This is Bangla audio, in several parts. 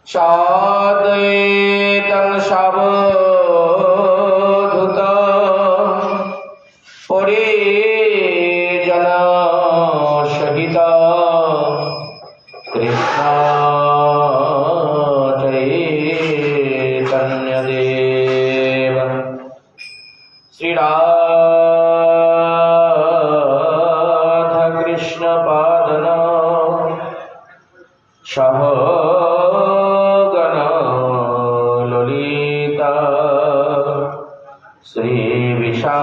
সাদয়িতং সাবধূত পরিজন সহিত কৃষ্ণ চৈতন্য দেব শ্রী রাধা কৃষ্ণ পাদন সহ শ্রী বিশাখান্বিতং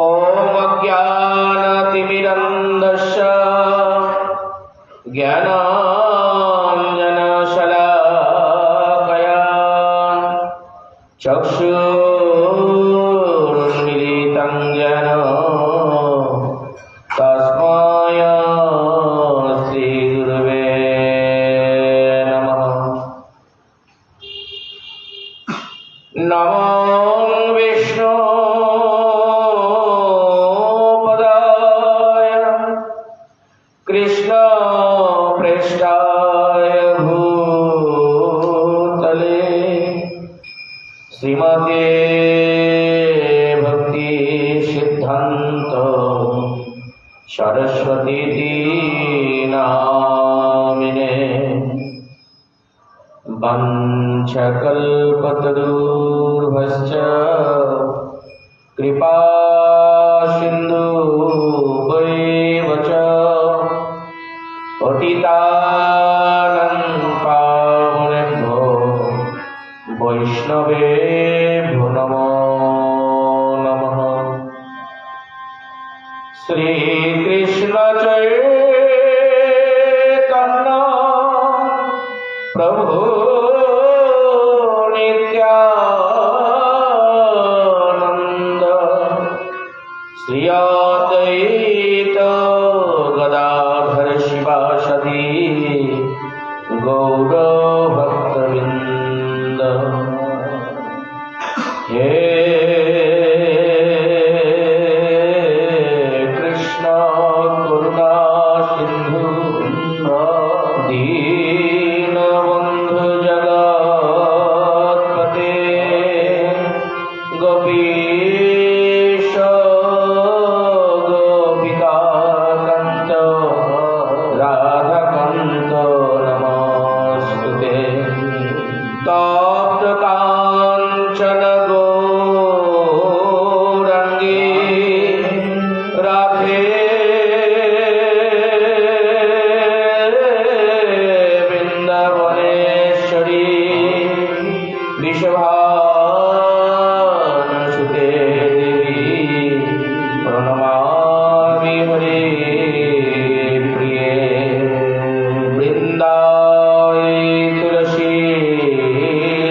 ওম অজ্ঞানতিমিরন্ধস্য জ্ঞানাঞ্জনশলাকয়া চক্ষুरुन्मीलितं येन तस्मै श्रीगुरवे नमः। नमो विष्णुपदाय कृष्णप्रेष्ठाय भूतले श्रीमते भक्ति सिद्धांत सरस्वती नामिने वंशकल्पतरुर्भश्च कृपा सिन्धुभैव च पतितानं पावनेभ्यो वैष्णवेभ्यो नमो नमः। श्रीकृष्ण चैतन्य प्रभु नित्यानंद श्री अद्वैत गदाधर शिवासदि गौर भक्तवृंद। हे कृष्ण करुणा सिंधु दीनबंधु जगत्पते गोपीश गोपिकान्त राधाकान्त नमस्तुते। तप्त कांचन गौरांगी राधे वृंदावनेश्वरी विश्वभानुसुते देवी प्रणमामि हरे प्रिये। वृंदावै तुलसी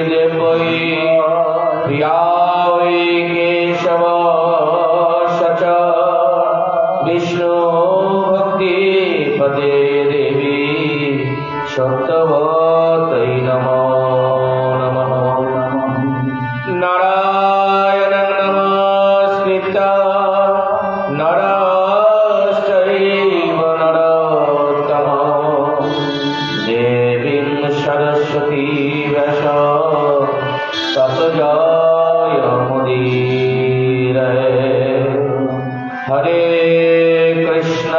देवै प्रियावै केशव सच विष्णु भक्ति पदे देवी सत्यवतै नमो नमः। नारायणं नमस्कृत्य नरश्चैव नरोत्तमं देवीं सरस्वती व्यासं ततो जयमुदीरये। हरे कृष्ण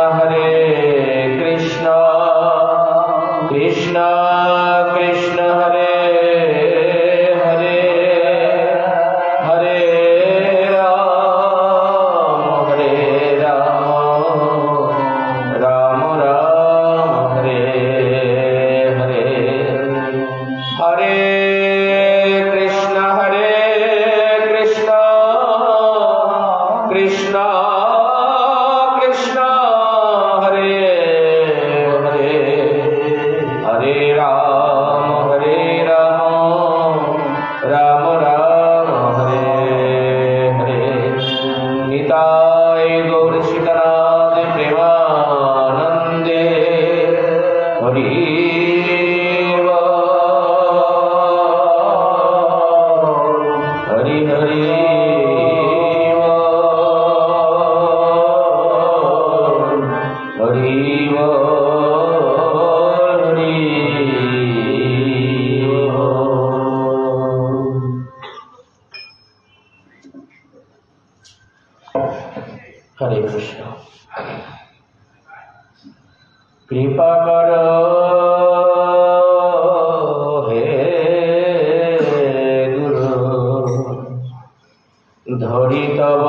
कृष्ण कृष्ण हरे हरे हरे राम राम राम हरे हरे। हरे कृष्ण कृष्ण कृष्ण हरे হরি বল হরি বল। হরে কৃষ্ণ। কৃপা কর হে গুরু, ধরি তব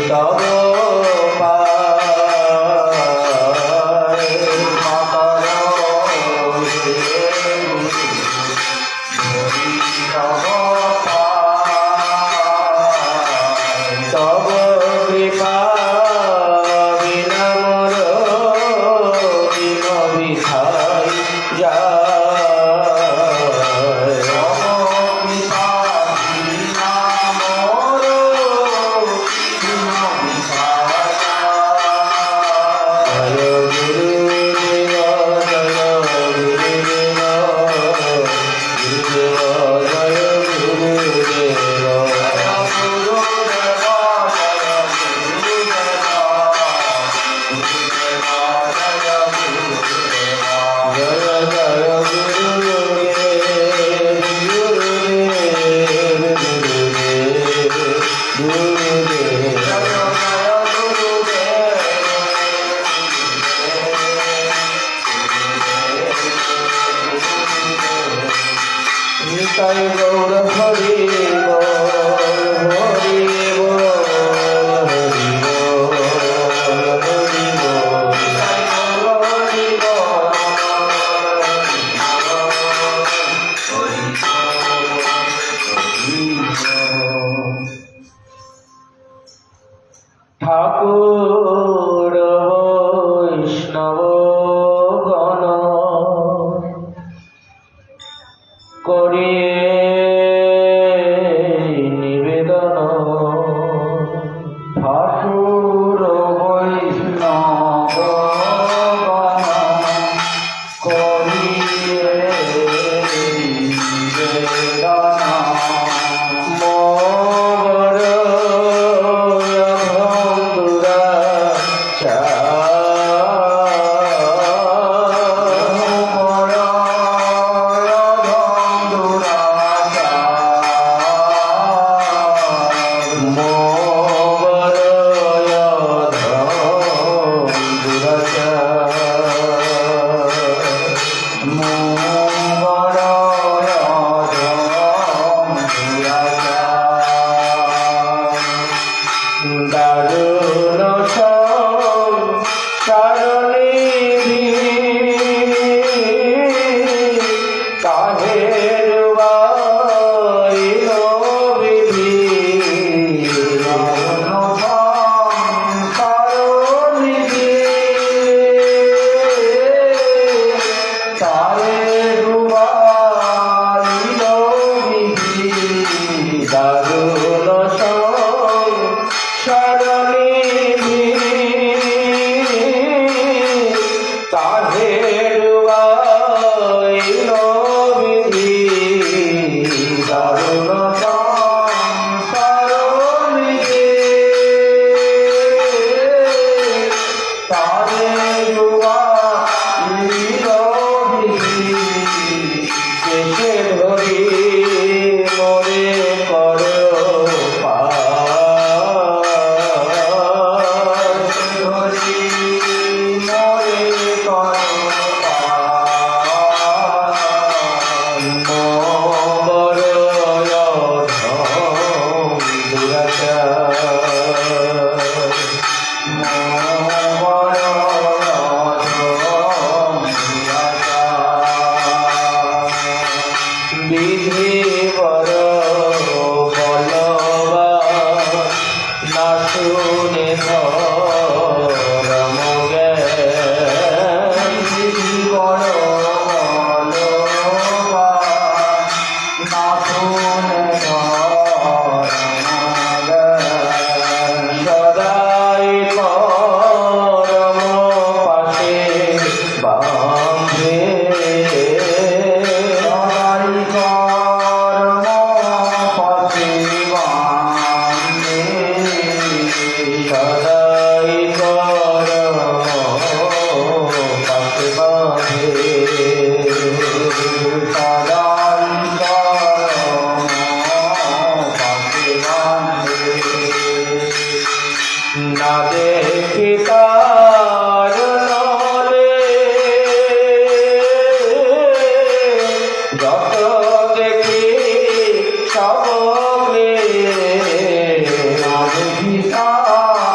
তব পায় তব কৃপা বিনা মোর দিন বিধায় যায়। নিতাই গৌর হরি বল হরি বল হরি বল হরি বল নিতাই গৌর হরি বল হরি বল। ঠাকুর বৈষ্ণব গণ করিয়ে নিবেদন ঠাকুর বৈষ্ণব করিয়ে নিবেদন মোর অধমদুরা দারুণ সংসারনিধি কাহের বাইল বিধি দারুণ সংসারনিধি কাহের বাইল বিধি দারুণ শরণিধি তাহের বাইল বিধি দারুণ শরণিধি তাহের বাইল বিধি কেশে ধরি মোরে কর বিধি বর বলবা না শুনে ধরম জ্ঞান বিধি বর বলবা না শুনে ধরম জ্ঞান সদাই করম পাশে বাঁধে সদাই করম পাশে বাঁধে সদাই করম পাশে বাঁধে না দেখি তার নলে যত দেখি সবলে না দেখি তার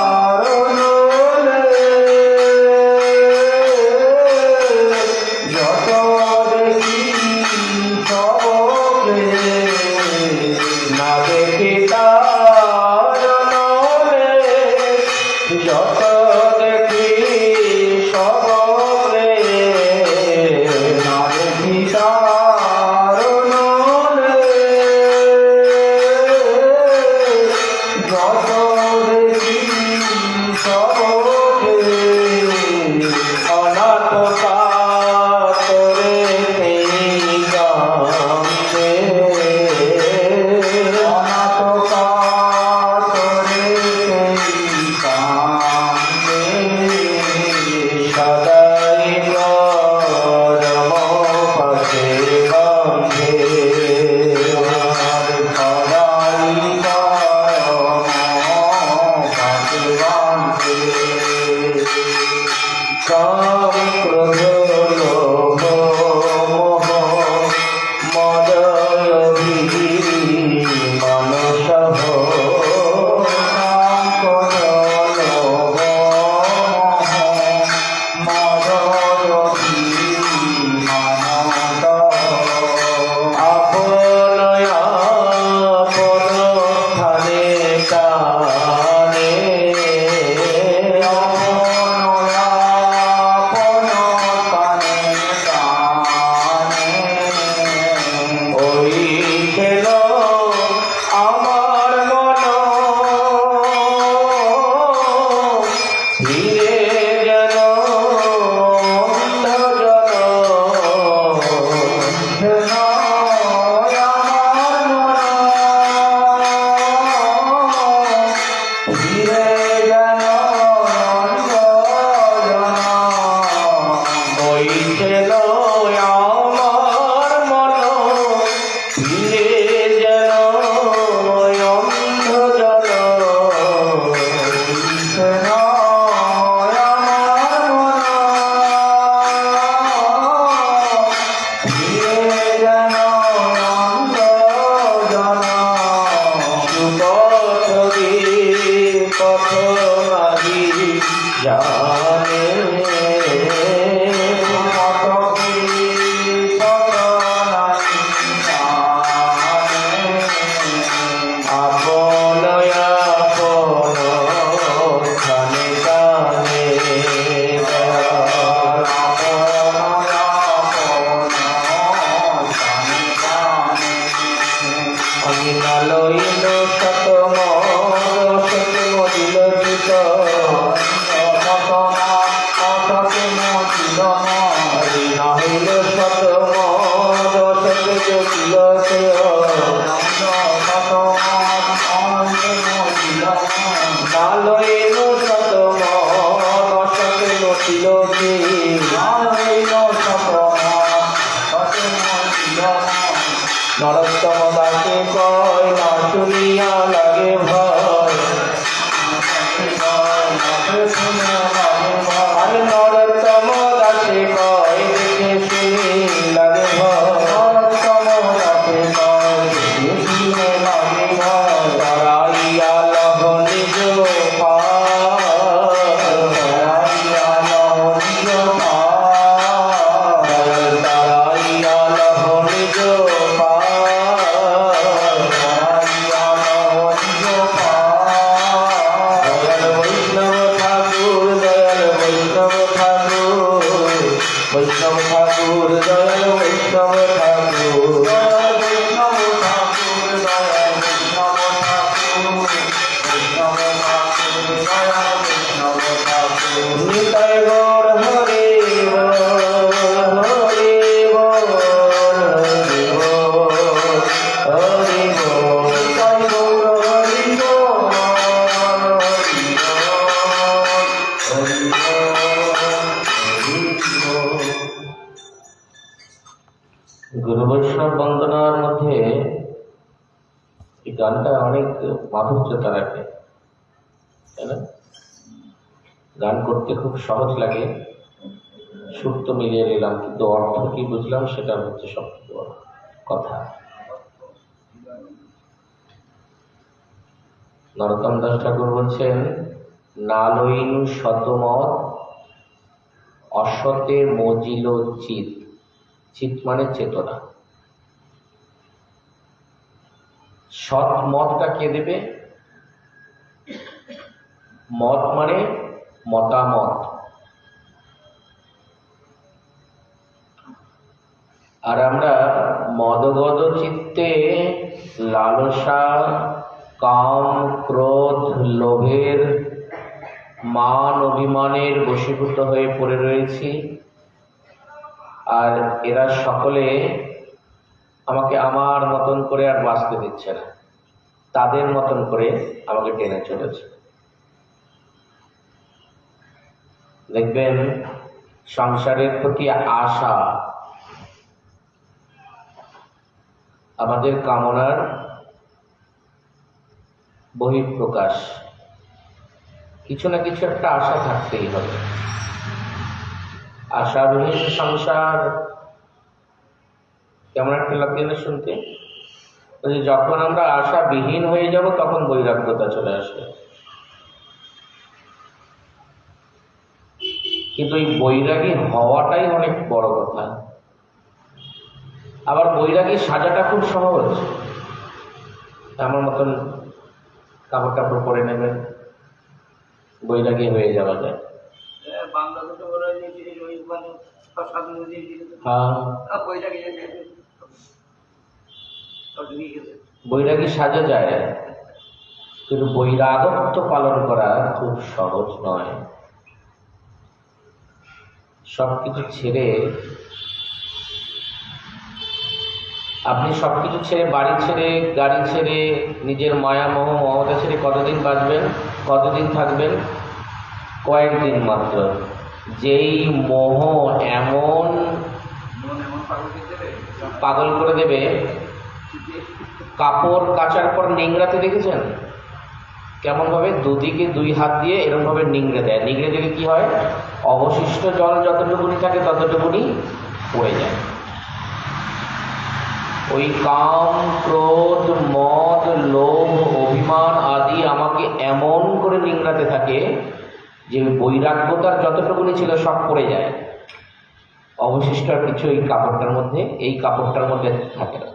যত দেখি সকলে না দেখি কারণে, যত দেখি সকলে অনাথ কাতরে কান্দে, অনাথ কাতরে কান্দে, সদাই গরম পাশে বাঁধে, সদাই গরম পাশে বাঁধে। কাম ক্রোধ লোভ মোহ মদ লোভী মানসহ, কাম ক্রোধ লোভ মোহ মদ লোভী মানসহ, আপন আপন স্থানে কানে, ওই খেল আমার মন ধীরে যেন অন্ধজন, খেল আমার মন ধীরে যেন অন্ধজন, ওই খেল আমার মন ধীরে যেন অন্ধজন, খেল আমার মন ধীরে যেন অন্ধজন, সুপথে পথ নাহি জানে, আপন আপন স্থানে কানে, আপন আপন স্থানে কানে, আমি নালইল শত মত মজিল চিত, নাহিল শত মত জটিল সেয়, নালইল শত মত জটিল কি, নালইল শত নরোত্তম দাসে কয় না শুনিয়া লাগে ভয়, আরে নরোত্তম দাসে কয় দেখে শুনি লাগে ভয়, নরোত্তম দাসে কয় দেখে শুনি লাগে ভয়, তারাইয়া লহ নিজ তারাইয়া লহ নিজ তারাইয়া লহ নিজ বৈষ্ণব ঠাকুর দয়াল বৈষ্ণব ঠাকুর, দয়াল বৈষ্ণব ঠাকুর, দয়াল বৈষ্ণব ঠাকুর, বৈষ্ণব ঠাকুর, দয়াল বৈষ্ণব ঠাকুর, নিতাই গৌর হরি বল, হরি বল, হরি বল, হরি বল, নিতাই গৌর হরি বল, হরি বল, হরি বল। গুরু বৈষ্ণব বন্দনার মধ্যে এই গানটা অনেক মাধুর্যতা রাখে, তাই না? গান করতে খুব সহজ লাগে, সুর তো মিলিয়ে নিলাম, কিন্তু অর্থ কি বুঝলাম সেটা হচ্ছে সবচেয়ে বড় কথা। নরোত্তম দাস ঠাকুর বলছেন, নালইনু শতমত অসতে মজিল চিত। চিত মানে চেতনা। সৎ মতটা কে দেবে? মত মানে মতামত। আর আমরা মদগদ চিত্তে লালসা, কাম, ক্রোধ, লোভের, মান, অভিমানের বশীভূত হয়ে পড়ে রয়েছি। আর এরা সকলে আমাকে আমার মতন করে আর বাঁচতে দিচ্ছে না, তাদের মতন করে আমাকে টেনে চলেছে। দেখবেন সংসারের প্রতি আশা আমাদের কামনার বহিঃপ্রকাশ। কিছু না কিছু একটা আশা থাকতেই হবে। আশাবিহীন সংসার কেমন একটা লাগছে না শুনতে? যখন আমরা আশাবিহীন হয়ে যাব তখন বৈরাগ্যতা চলে আসবে। কিন্তু এই বৈরাগী হওয়াটাই অনেক বড় কথা। আবার বৈরাগী সাজাটা খুব সহজ। আমার মতন কাপড় টাপড় পরে নেবেন, বৈরাগী হয়ে যাওয়া যায়। বৈরাগী সাজা যায়, কিন্তু বৈরাগত্ব পালন করা খুব সহজ নয়। সবকিছু ছেড়ে, আপনি সবকিছু ছেড়ে, বাড়ি ছেড়ে, গাড়ি ছেড়ে, নিজের মায়া মোহ মমতা ছেড়ে কতদিন বাঁচবেন, কতদিন থাকবেন? কয়েকদিন মাত্র। যেই মোহ এমন পাগল করে দেবে, কাপড় কাচার পর নিংড়াতে দেখেছেন কেমন ভাবে? দুদিকে দুই হাত দিয়ে এরকম ভাবে নিংড়ে দেয়। নিংড়ে দিলে কি হয়? অবশিষ্ট জল যতটুকুনি থাকে ততটুকুনি পড়ে যায়। ওই কাম, ক্রোধ, মদ, লোভ, অভিমান আদি আমাকে এমন করে নিংড়াতে থাকে যে বৈরাগ্যতার যতটুকুনি ছিল সব পড়ে যায়। অবশিষ্ট আর কিছু এই কাপড়টার মধ্যে থাকে না।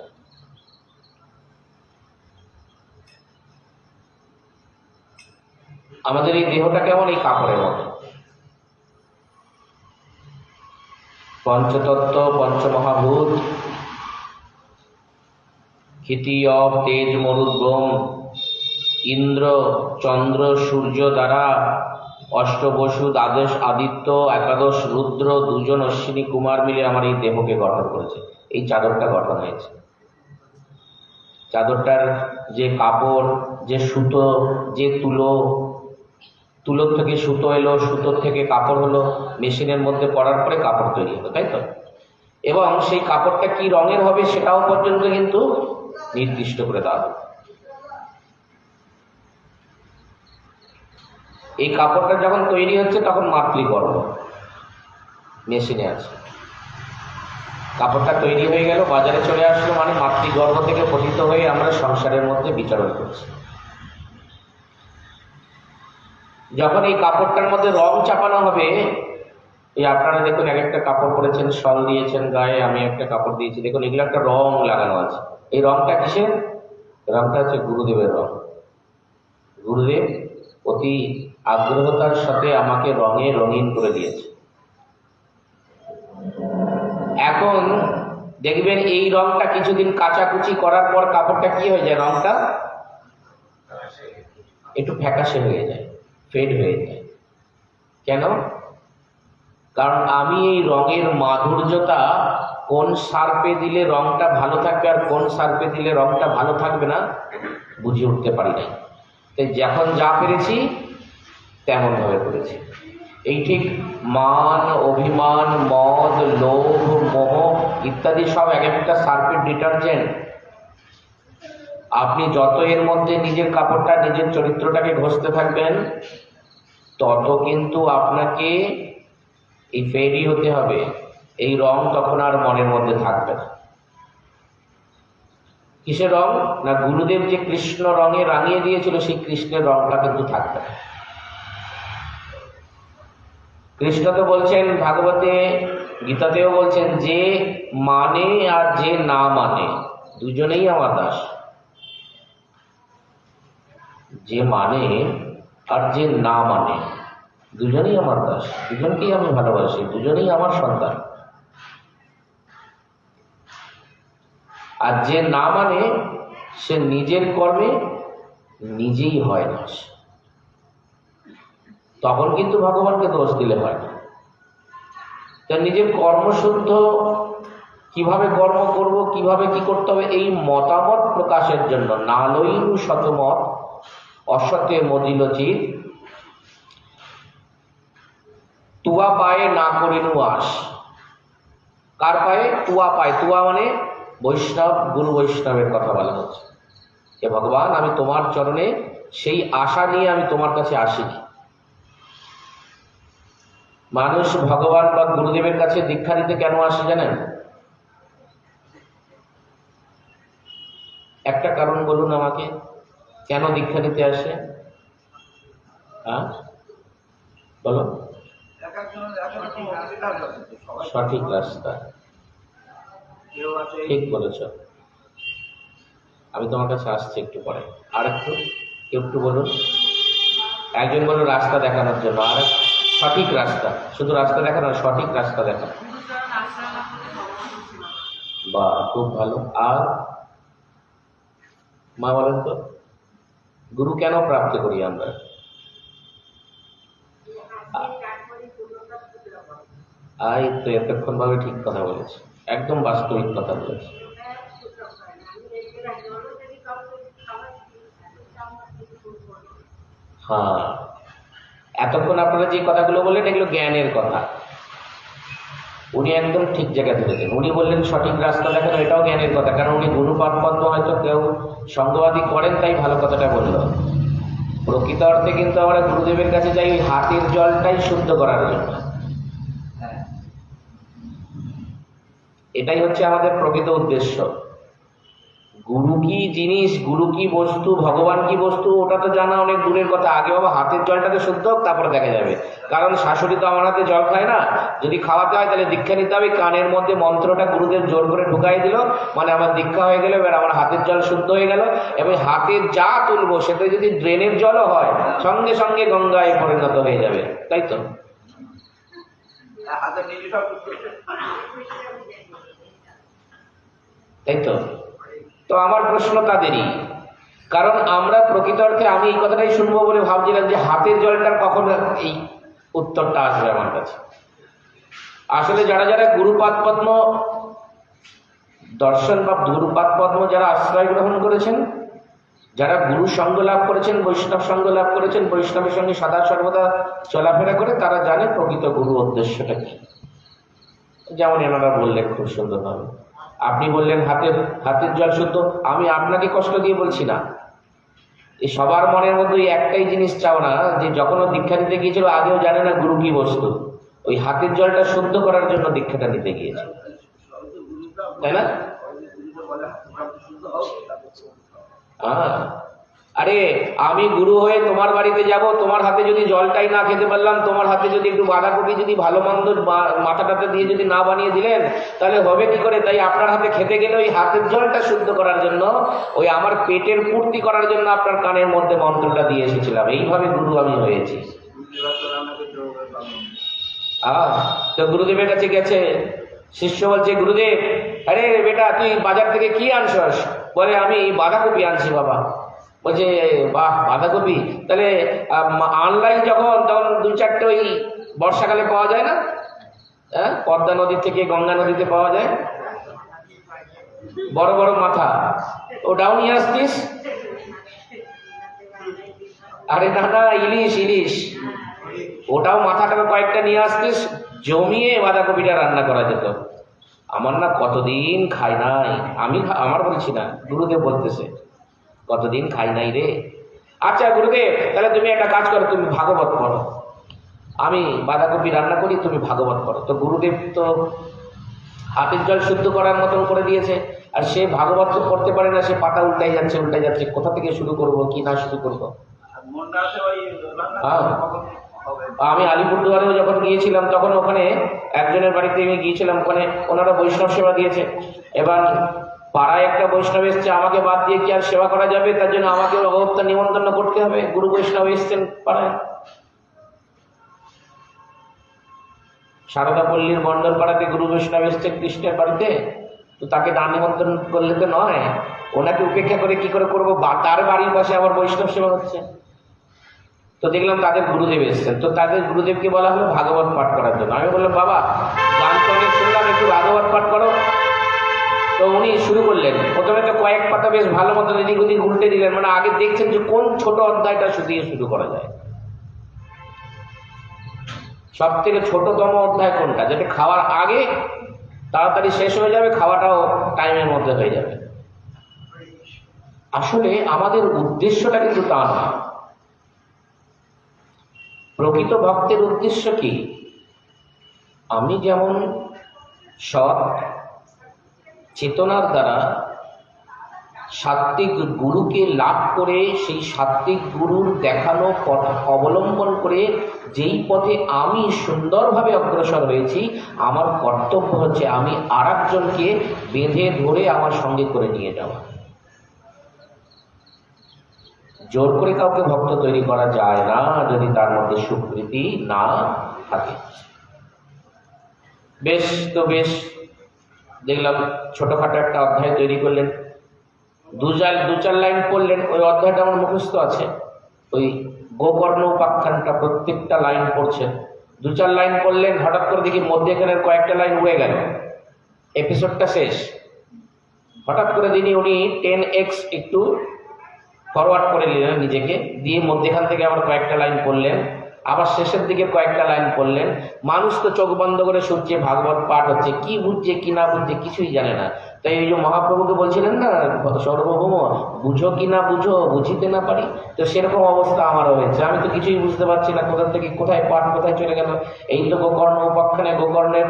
আমাদের এই দেহটা কেমন? এই কাপড়ের মতো। পঞ্চতত্ত্ব, পঞ্চমহাভূত, ক্ষিতি, অপ, তেজ, মরুদ, ব্রহ্ম, ইন্দ্র, চন্দ্র, সূর্য দ্বারা অষ্টবসু, দ্বাদশ আদিত্য, একাদশ রুদ্র, দুজন অশ্বিনী কুমার মিলে আমার এই দেহকে গঠন করেছে। এই চাদরটা গঠন হয়েছে। চাদরটার যে কাপড়, যে সুতো, যে তুলোর থেকে সুতো এলো, সুতোর থেকে কাপড় হলো, মেশিনের মধ্যে পড়ার পরে কাপড় তৈরি হলো, তাই তো? এবং সেই কাপড়টা কি রঙের হবে সেটাও পর্যন্ত কিন্তু নির্দিষ্ট করে দেওয়া হবে। এই কাপড়টা যখন তৈরি হচ্ছে তখন মাতৃগর্ভ মেশিনে আছে। কাপড়টা তৈরি হয়ে গেল, বাজারে চলে আসলো, মানে মাতৃগর্ভ থেকে পতিত হয়ে আমরা সংসারের মধ্যে বিচরণ করছি। যখন এই কাপড়টার মধ্যে রং চাপানো হবে, এই আপনারা দেখুন এক একটা কাপড় পরেছেন, শল দিয়েছেন গায়ে, আমি একটা কাপড় দিয়েছি, দেখুন এগুলো একটা রং লাগানো আছে। এই রংটা কিসের? রংটা হচ্ছে গুরুদেবের রং। গুরুদেব অতি আগ্রহতার সাথে আমাকে রঙে রঙিন করে দিয়েছে। এখন দেখবেন এই রংটা কিছুদিন কাচাকুচি করার পর কাপড়টা কি হয়ে যায়? রংটা একটু ফ্যাকাশে হয়ে যায়, ফেড হয়ে যায়। কেন? কারণ আমি এই রঙের মাধুর্যতা কোন সার্পে দিলে রংটা ভালো থাকবে আর কোন সার্পে দিলে রংটা ভালো থাকবে না বুঝে উঠতে পারি নাই। তাই যখন যা পেরেছি তেমন ভাবে করেছি। এই ঠিক মান, অভিমান, মদ, লোভ, মোহ ইত্যাদি সব এক একটা সার্পের ডিটারজেন্ট। আপনি যত এর মধ্যে নিজের কাপড়টা, নিজের চরিত্রটাকে ঘষতে থাকবেন, তত কিন্তু আপনাকে এই ফেরি হতে হবে। এই রং তখন আর মনের মধ্যে থাকবে না। কিসের রং? না গুরুদেব যে কৃষ্ণ রঙে রাঙিয়ে দিয়েছিল সেই কৃষ্ণের রংটা কিন্তু থাকবে না। কৃষ্ণ তো বলছেন ভাগবতে, গীতাতেও বলছেন, যে মানে আর যে না মানে দুজনেই আমার দাস। যে মানে আর যে না মানে, দুজনেই আমার দাস, দুজনকেই আমি ভালোবাসি, দুজনেই আমার সন্তান। আর যে না মানে সে নিজের কর্মে নিজেই হয় না, তখন কিন্তু ভগবানকে দোষ দিলে হয় না। তাই নিজের কর্মশুদ্ধ, কিভাবে কর্ম করব, কিভাবে কি করতে হবে, এই মতামত প্রকাশের জন্য নালইনু শতমত অসতে মদিল চিত, তুয়া পায়ে না করিনু আস। কার পায়ে? তুয়া পায়ে। তুয়া মানে বৈষ্ণব, গুরু বৈষ্ণবের কথা বলা হচ্ছে যে ভগবান আমি তোমার চরণে সেই আশা নিয়ে আমি তোমার কাছে আসিনি। মানুষ ভগবান বা গুরুদেবের কাছে দীক্ষা নিতে কেন আসে জানেন? একটা কারণ বলুন আমাকে, কেন দীক্ষা নিতে আসে? হ্যাঁ বলো। সঠিক রাস্তা, ঠিক বলেছ। আমি তোমার কাছে আসছি একটু পরে। আর একটু কেউ একটু বলুন। একজন বলুন রাস্তা দেখানোর জন্য, আর সঠিক রাস্তা, শুধু রাস্তা দেখানো, সঠিক রাস্তা দেখানো। বা খুব ভালো। আর মা বলেন তো, গুরু কেন প্রাপ্ত করি আমরা? এই তো এতক্ষণ ভাবে ঠিক কথা বলেছে, একদম বাস্তবিক কথা বলেছে। হ্যাঁ, এতক্ষণ আপনারা যে কথাগুলো বললেন এগুলো জ্ঞানের কথা, উনি একদম ঠিক জায়গায় ধরেছেন। উনি বললেন সঠিক রাস্তা দেখানো, এটাও জ্ঞানের কথা, কারণ উনি গুরুপাদ পদ্ম হয়তো কেউ সঙ্গবাদী করেন তাই ভালো কথাটা বলল। প্রকৃত অর্থে কিন্তু আমরা গুরুদেবের কাছে যাই ওই হাতের জলটাই শুদ্ধ করার জন্য। এটাই হচ্ছে আমাদের প্রকৃত উদ্দেশ্য। গুরু কি জিনিস, গুরু কি বস্তু, ভগবান কি বস্তু, ওটা তো জানা অনেক দূরের কথা। আগে বাবা হাতের জলটাকে শুদ্ধ হোক, তারপরে দেখা যাবে। কারণ শাশুড়ি তো আমার হাতে জল খায় না, যদি খাওয়াতে হয় তাহলে দীক্ষা নিতে হবে। কানের মধ্যে মন্ত্রটা গুরুদেব জোর করে ঢুকাই দিল, মানে আমার দীক্ষা হয়ে গেল, এবার আমার হাতের জল শুদ্ধ হয়ে গেল। এবং হাতের যা তুলবো সেটা যদি ড্রেনের জলও হয়, সঙ্গে সঙ্গে গঙ্গায় পরিণত হয়ে যাবে, তাই তো? তাই তো? তো আমার প্রশ্ন তাদেরই, কারণ আমরা প্রকৃত অর্থে, আমি এই কথাটাই শুনবো বলে ভাবছিলাম যে হাতের জলটার কখন এই উত্তরটা আসবে আমার কাছে। আসলে যারা যারা গুরুপাদ পদ্ম দর্শন বা গুরুপাদ পদ্ম যারা আশ্রয় গ্রহণ করেছেন, যারা গুরু সঙ্গ লাভ করেছেন, বৈষ্ণব সঙ্গ লাভ করেছেন, বৈষ্ণবের সঙ্গে সদা সর্বদা চলাফেরা করে, তারা জানে প্রকৃত গুরু উদ্দেশ্যটা কি। যেমন এনারা বললেন খুব সুন্দরভাবে, আপনি বললেন হাতের জল শুদ্ধ, আমি আপনাকে কষ্ট দিয়ে বলছি না। এই সবার মনের মধ্যে একটাই জিনিস চাও না, যে যখন ও দীক্ষা নিতে গিয়েছিল আগেও জানে না গুরু কি বস্তু, ওই হাতের জলটা শুদ্ধ করার জন্য দীক্ষাটা নিতে গিয়েছে, তাই না? আরে আমি গুরু হয়ে তোমার বাড়িতে যাব, তোমার হাতে যদি জলটাই না খেতে পারলাম, তোমার হাতে যদি একটু বাঁধাকপি যদি ভালো মন্দ মাথাটাতে দিয়ে যদি না বানিয়ে দিলেন, তাহলে হবে কি করে? তাই আপনার হাতে খেতে গেলে ওই হাতের জলটা শুদ্ধ করার জন্য, ওই আমার পেটের পূর্তি করার জন্য আপনার কানের মধ্যে মন্ত্রটা দিয়ে এসেছিলাম। এইভাবে গুরু আমি হয়েছি। তো গুরুদেবের কাছে গেছে, শিষ্য বলছে গুরুদেব, আরে বেটা তুই বাজার থেকে কি আনছস? বলে আমি বাঁধাকপি আনছি বাবা। বলছে বাহ, বাঁধাকপি তাহলে অনলাইন যখন, তখন 2-4টে ওই বর্ষাকালে পাওয়া যায় না, হ্যাঁ, পদ্মা নদী থেকে গঙ্গা নদীতে পাওয়া যায়, বড় বড় মাথা, ওটাও নিয়ে আসতিস। আরে না না, ইলিশ ইলিশ, ওটাও মাথাটাকে কয়েকটা নিয়ে আসতিস, জমিয়ে বাঁধাকপিটা রান্না করা যেত। আমার না কতদিন খাই নাই, আমি আমার বলছি না, গুরুদেব বলতেছে কতদিন খাই নাই রে। আচ্ছা গুরুদেব, তাহলে তুমি একটা কাজ করো, তুমি ভাগবত পড়ো, আমি বাঁধাকপি রান্না করি, তুমি ভাগবত পড়ো। তো গুরুদেব তো হাতের জল শুদ্ধ করার মতন করে দিয়েছে, আর সে ভাগবত তো পড়তে পারে না, সে পাতা উল্টাই যাচ্ছে, কোথা থেকে শুরু করব, কি না শুরু করবো। আমি আলিপুরদুয়ারেও যখন গিয়েছিলাম, তখন ওখানে একজনের বাড়িতে আমি গিয়েছিলাম, ওখানে ওনারা বৈষ্ণব সেবা দিয়েছে। এবার পাড়ায় একটা বৈষ্ণব এসছে, আমাকে বাদ দিয়ে কি আর সেবা করা যাবে? তার জন্য আমাকে ভগবত নিমন্ত্রণ করতে হবে। গুরু বৈষ্ণব এসছেন পাড়ায়, সারদা পল্লীর মন্ডল পাড়াতে গুরু বৈষ্ণব এসছেন কৃষ্ণের বাড়িতে, তো তাকে না নিমন্ত্রণ করলে তো নয়। ওনাকে উপেক্ষা করে কি করে করবো? তার বাড়ির পাশে আবার বৈষ্ণব সেবা হচ্ছে। তো দেখলাম তাদের গুরুদেব এসছেন, তো তাদের গুরুদেবকে বলা হলো ভাগবত পাঠ করার জন্য। আমি বললাম, বাবা গান তো অনেক শুনলাম, একটু ভাগবত পাঠ করো। তো উনি শুরু করলেন। প্রথমে তো কয়েক পাতা বেশ ভালো মতো এদিক ওদিক উল্টে দিলেন, মানে আগে দেখছেন যে কোন ছোট অধ্যায়টা দিয়ে শুরু করা যায়, সব থেকে ছোটতম অধ্যায় কোনটা, যেটা খাওয়ার আগে তাড়াতাড়ি শেষ হয়ে যাবে, খাওয়াটাও টাইমের মধ্যে হয়ে যাবে। আসলে আমাদের উদ্দেশ্যটা কিন্তু তা না। প্রকৃত ভক্তের উদ্দেশ্য কি? আমি যেমন সৎ চেতনার দ্বারা সাত্ত্বিক গুরুকে লাভ করে, সেই সাত্ত্বিক গুরুর দেখানো পথ অবলম্বন করে যেই পথে আমি সুন্দরভাবে অগ্রসর হয়েছি, আমার কর্তব্য হচ্ছে আমি আর একজনকে বেঁধে ধরে আমার সঙ্গে করে নিয়ে যাওয়া। জোর করে কাউকে ভক্ত তৈরি করা যায় না যদি তার মধ্যে সুকৃতি না থাকে। বেশ, তো বেশ দেখলাম ছোটখাটো একটা অধ্যায় তৈরি করলেন, দু চার লাইন পড়লেন। ওই অধ্যায়টা আমার মুখস্থ আছে, ওই গোকর্ণ উপাখ্যানটা প্রত্যেকটা লাইন পড়ছেন। দু চার লাইন পড়লেন, হঠাৎ করে দেখি মধ্যেখানের কয়েকটা লাইন উড়ে গেল, এপিসোডটা শেষ। হঠাৎ করে উনি 10x একটু ফরওয়ার্ড করে নিলেন নিজেকে, দিয়ে মধ্যেখান থেকে আবার কয়েকটা লাইন পড়লেন, আবার শেষের দিকে কয়েকটা লাইন পড়লেন। মানুষ তো চোখ বন্ধ করে শুনছে, ভাগবত পাঠ হচ্ছে, কি বুঝছে কি না বুঝছে কিছুই জানে না। তাই এই যে মহাপ্রভুকে বলছিলেন না, সর্বভৌম বুঝো কি না বুঝো, বুঝিতে না পারি, তো সেরকম অবস্থা আমারও হয়েছে। আমি তো কিছুই বুঝতে পারছি না, কোথা থেকে কোথায় পাঠ কোথায় চলে গেল। এই তো গোকর্ণ উপাখ্যানে গোকর্ণের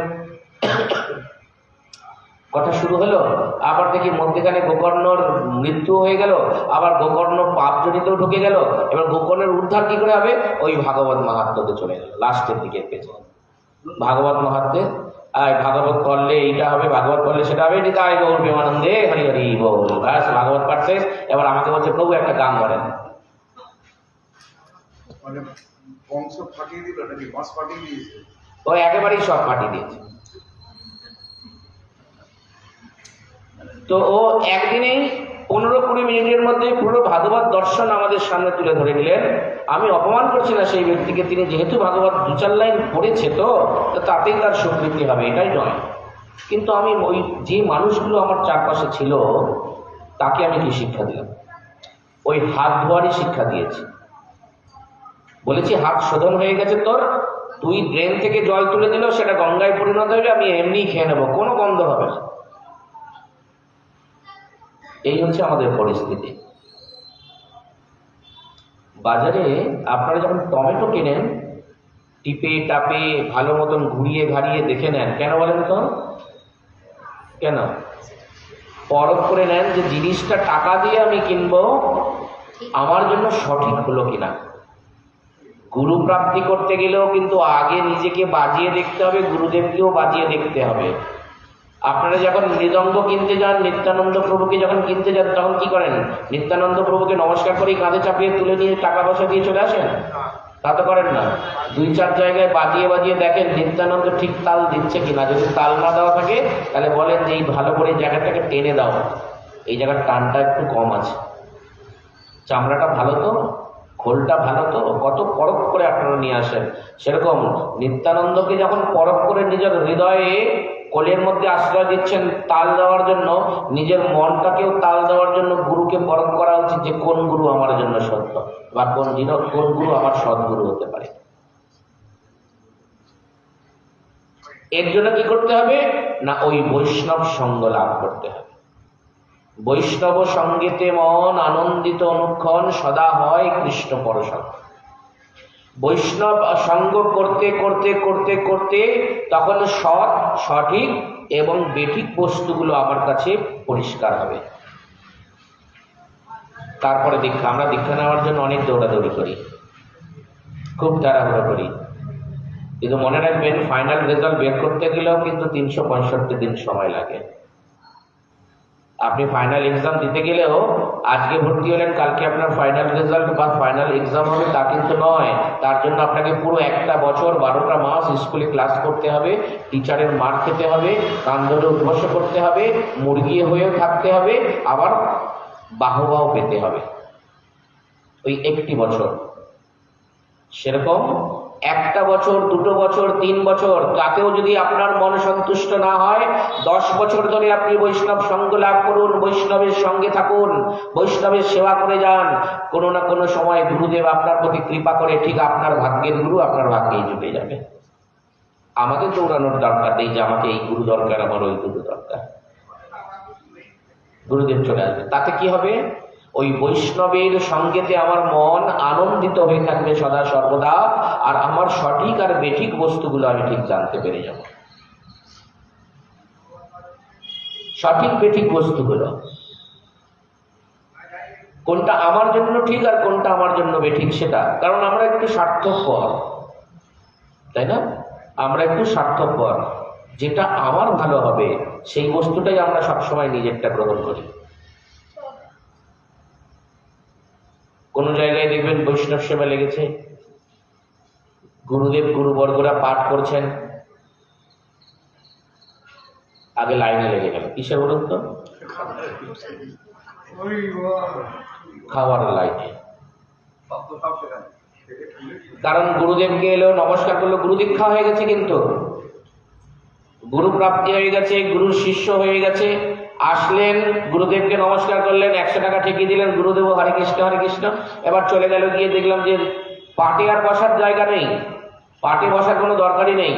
কথা শুরু হলো, আবার দেখি মধ্যেখানে গোকর্ণর মৃত্যু হয়ে গেল, আবার গোকর্ণ পাপজনিতেও ঢুকে গেল। এবার গোকর্ণের উদ্ধার কি করে হবে? ওই ভাগবত মাহাত্ম্যতে চলে গেল লাস্টের দিকে পেছনে। ভাগবত মাহাত্ম্যে ভাগবত করলে এইটা হবে, ভাগবত করলে সেটা হবে, নিতাই গৌর প্রেমানন্দে হরি হরি বল। ব্যাস, ভাগবত পাঠ শেষ। এবার আমাকে বলছে, প্রভু একটা গান বলেন। ও একেবারেই সব ফাটিয়ে দিয়েছে। তো ও একদিনেই 15-20 মিনিটের মধ্যে পুরো ভাগবত দর্শন আমাদের সামনে তুলে ধরে দিলেন। আমি অপমান করছি না সেই ব্যক্তিকে, তিনি যেহেতু ভাগবত 2-4 লাইন পড়েছে তো তাতেই তার স্বীকৃতি হবে, এটাই নয়। কিন্তু আমি ওই যে মানুষগুলো আমার চারপাশে ছিল তাকে আমি কি শিক্ষা দিলাম? ওই হাত ধোয়ারই শিক্ষা দিয়েছি। বলেছি, হাত শোধন হয়ে গেছে তোর, তুই ড্রেন থেকে জল তুলে দিলেও সেটা গঙ্গায় পরিণত হয়ে, আমি এমনিই খেয়ে নেবো, কোনো গন্ধ হবে না। এই হচ্ছে আমাদের পরিস্থিতি। বাজারে আপনারা যখন টমেটো কেনেন, টিপে টাপে ভালো মতন ঘুরিয়ে ঘাড়িয়ে দেখে নেন। কেন বলেন তো? কেন? পরখ করে নেন যে জিনিসটা টাকা দিয়ে আমি কিনবো, আমার জন্য সঠিক হলো কিনা। গুরু প্রাপ্তি করতে গেলেও কিন্তু আগে নিজেকে বাজিয়ে দেখতে হবে, গুরুদেবকেও বাজিয়ে দেখতে হবে। আপনারা যখন মৃদঙ্গ কিনতে যান, নিত্যানন্দ প্রভুকে যখন কিনতে যান, তখন কি করেন? নিত্যানন্দ প্রভুকে নমস্কার করে কাঁধে চাপিয়ে তুলে নিয়ে টাকা পয়সা দিয়ে চলে আসেন? তা তো করেন না। 2-4 জায়গায় বাজিয়ে বাজিয়ে দেখেন নিত্যানন্দ ঠিক তাল দিচ্ছে কিনা। যদি তাল না দেওয়া থাকে তাহলে বলেন যে এই ভালো করে এই জায়গাটাকে টেনে দাও, এই জায়গার টানটা একটু কম আছে, চামড়াটা ভালো তো, খোলটা ভালো তো। কত পরখ করে আপনারা নিয়ে আসেন। সেরকম নিত্যানন্দকে যখন পরখ করে নিজের হৃদয়ে কোলের মধ্যে আশ্রয় দিচ্ছেন তাল দেওয়ার জন্য, নিজের মনটাকেও তাল দেওয়ার জন্য গুরুকে পরখ করা উচিত যে কোন গুরু আমার জন্য সত্য, বা কোন গুরু আমার সদ্গুরু হতে পারে। এর জন্য কি করতে হবে না, ওই বৈষ্ণব সঙ্গ লাভ করতে হবে। বৈষ্ণব সঙ্গেতে মন আনন্দিত অনুক্ষণ, সদা হয় কৃষ্ণ পরসঙ্গ। বৈষ্ণব সঙ্গ করতে করতে করতে করতে তখন সৎ, সঠিক এবং বেঠিক বস্তুগুলো আমার কাছে পরিষ্কার হবে। তারপরে দীক্ষা। আমরা দীক্ষা নেওয়ার জন্য অনেক দৌড়াদৌড়ি করি, খুব তাড়াহুড়ো করি, কিন্তু মনে রাখবেন ফাইনাল রেজাল্ট বের করতে গেলেও কিন্তু 365 দিন সময় লাগে। আপনি ফাইনাল এক্সাম দিতে গেলেও আজকে ভর্তি হলেন, কালকে আপনার ফাইনাল রেজাল্ট বা ফাইনাল এক্সাম হবে তা কিন্তু নয়। তার জন্য আপনাকে পুরো একটা বছর 12টা মাস স্কুলে ক্লাস করতে হবে, টিচারের মার খেতে হবে, কান ধরে উদ্বস করতে হবে, মুরগি হয়েও থাকতে হবে, আবার বাহবাও পেতে হবে ওই একটি বছর। সেরকম একটা বছর, 2 বছর, 3 বছর, তাতেও যদি আপনার মন সন্তুষ্ট না হয়, 10 বছর ধরে আপনি বৈষ্ণব সঙ্গ লাভ করুন, বৈষ্ণবের সঙ্গে থাকুন, বৈষ্ণবের সেবা করে যান। কোনো না কোনো সময় গুরুদেব আপনার প্রতি কৃপা করে ঠিক আপনার ভাগ্যের গুরু আপনার ভাগ্যেই জুটে যাবে। আমাদের দৌড়ানোর দরকার নেই যে আমাকে এই গুরু দরকার, আমার ওই গুরু দরকার। গুরুদেব চলে আসবে, তাতে কি হবে? ওই বৈষ্ণবের সঙ্গেতে আমার মন আনন্দিত হয়ে থাকবে সদা সর্বদা, আর আমার সঠিক আর বেঠিক বস্তুগুলো আমি ঠিক জানতে পেরে যাব। সঠিক বেঠিক বস্তুগুলো কোনটা আমার জন্য ঠিক আর কোনটা আমার জন্য বেঠিক সেটা, কারণ আমরা একটু স্বার্থপর, তাই না? আমরা একটু স্বার্থপর, যেটা আমার ভালো হবে সেই বস্তুটাই আমরা সবসময় নিজেরটা গ্রহণ করি। কোন জায়গায় দেখবেন বৈষ্ণব সেবা লেগেছে, গুরুদেব গুরুবর্গরা পাঠ করছেন, আগে লাইনে লেগে গেল। কিসে বলুন তো? খাওয়ার লাইনে। কারণ গুরুদেবকে এলো, নমস্কার করলো, গুরু দীক্ষা হয়ে গেছে, কিন্তু গুরু প্রাপ্তি হয়ে গেছে, গুরুর শিষ্য হয়ে গেছে। আসলেন, গুরুদেবকে নমস্কার করলেন, 100 টাকা ঠেকিয়ে দিলেন, গুরুদেব হরে কৃষ্ণ হরে কৃষ্ণ। এবার চলে গেল, গিয়ে দেখলাম যে পাটে আর বসার জায়গা নেই, পাটে বসার কোনো দরকারই নেই।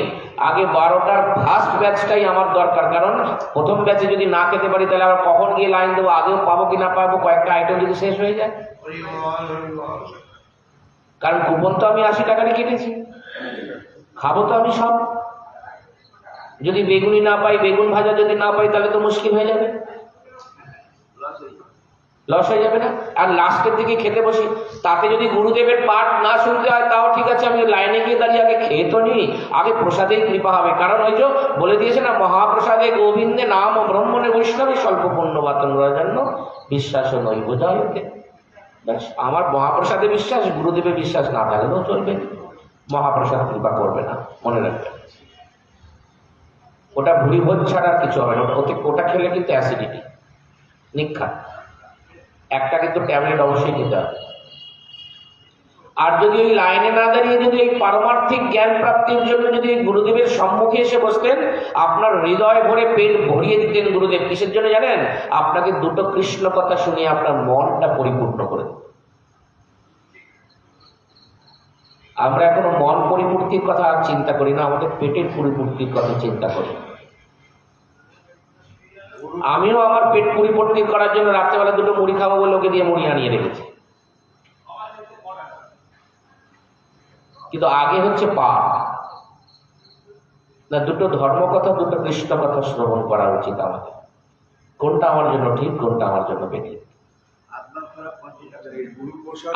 আগে 12টার ফার্স্ট ব্যাচটাই আমার দরকার, কারণ প্রথম ব্যাচে যদি না খেতে পারি তাহলে আবার কখন গিয়ে লাইন দেবো, আগেও পাবো কি না পাবো, কয়েকটা আইটেম যদি শেষ হয়ে যায়। কারণ কুপন তো আমি 80 টাকারই কেটেছি, খাবো তো আমি সব। যদি বেগুনি না পাই, বেগুন ভাজা যদি না পাই, তাহলে তো মুশকিল হয়ে যাবে, লস হয়ে যাবে না? আর লাস্টের দিকে খেতে বসি, তাতে যদি গুরুদেবের পাঠ না শুনতে হয় তাও ঠিক আছে, আমি লাইনে গিয়ে দাঁড়িয়ে আগে খেয়ে তো নিই, আগে প্রসাদেই কৃপা হবে। কারণ ওই যে বলে দিয়েছে না, মহাপ্রসাদে গোবিন্দে নাম ব্রহ্মণে বৈষ্ণবে স্বল্প পুণ্যবাতন জন্য বিশ্বাস নই বোঝায়। আমার মহাপ্রসাদে বিশ্বাস, গুরুদেবের বিশ্বাস না থাকলেও চলবে, মহাপ্রসাদ কৃপা করবে না, মনে রাখবেন। ওটা ভুড়ি ভোজ ছাড়া কিছু হবে না, ওটা খেলে কিন্তু অ্যাসিডিটি নিক্ষাত, একটা কিন্তু ট্যাবলেট অবশ্যই নিতে হবে। আর যদি ওই লাইনে না দাঁড়িয়ে যদি এই পারমার্থিক জ্ঞান প্রাপ্তির জন্য যদি গুরুদেবের সম্মুখে এসে বসতেন, আপনার হৃদয় ভরে পেট ভরিয়ে দিতেন গুরুদেব। কিসের জন্য জানেন? আপনাকে দুটো কৃষ্ণ কথা শুনিয়ে আপনার মনটা পরিপূর্ণ করে দিত। আমরা এখনো মন পরিপূর্তির কথা আর চিন্তা করি না, আমাদের পেটের পরিপূর্তির কথা চিন্তা করি। আমিও আমার পেট পরিপূর্তি করার জন্য রাত্রেবেলা 2টো মুড়ি খাবো বলে ওকে দিয়ে মুড়ি আনিয়ে রেখেছি, কিন্তু আগে হচ্ছে পাঠ না, 2টো ধর্মকথা, 2টো কৃষ্ণ কথা শ্রবণ করা উচিত আমাদের। কোনটা আমার জন্য ঠিক, কোনটা আমার জন্য বেঠিক।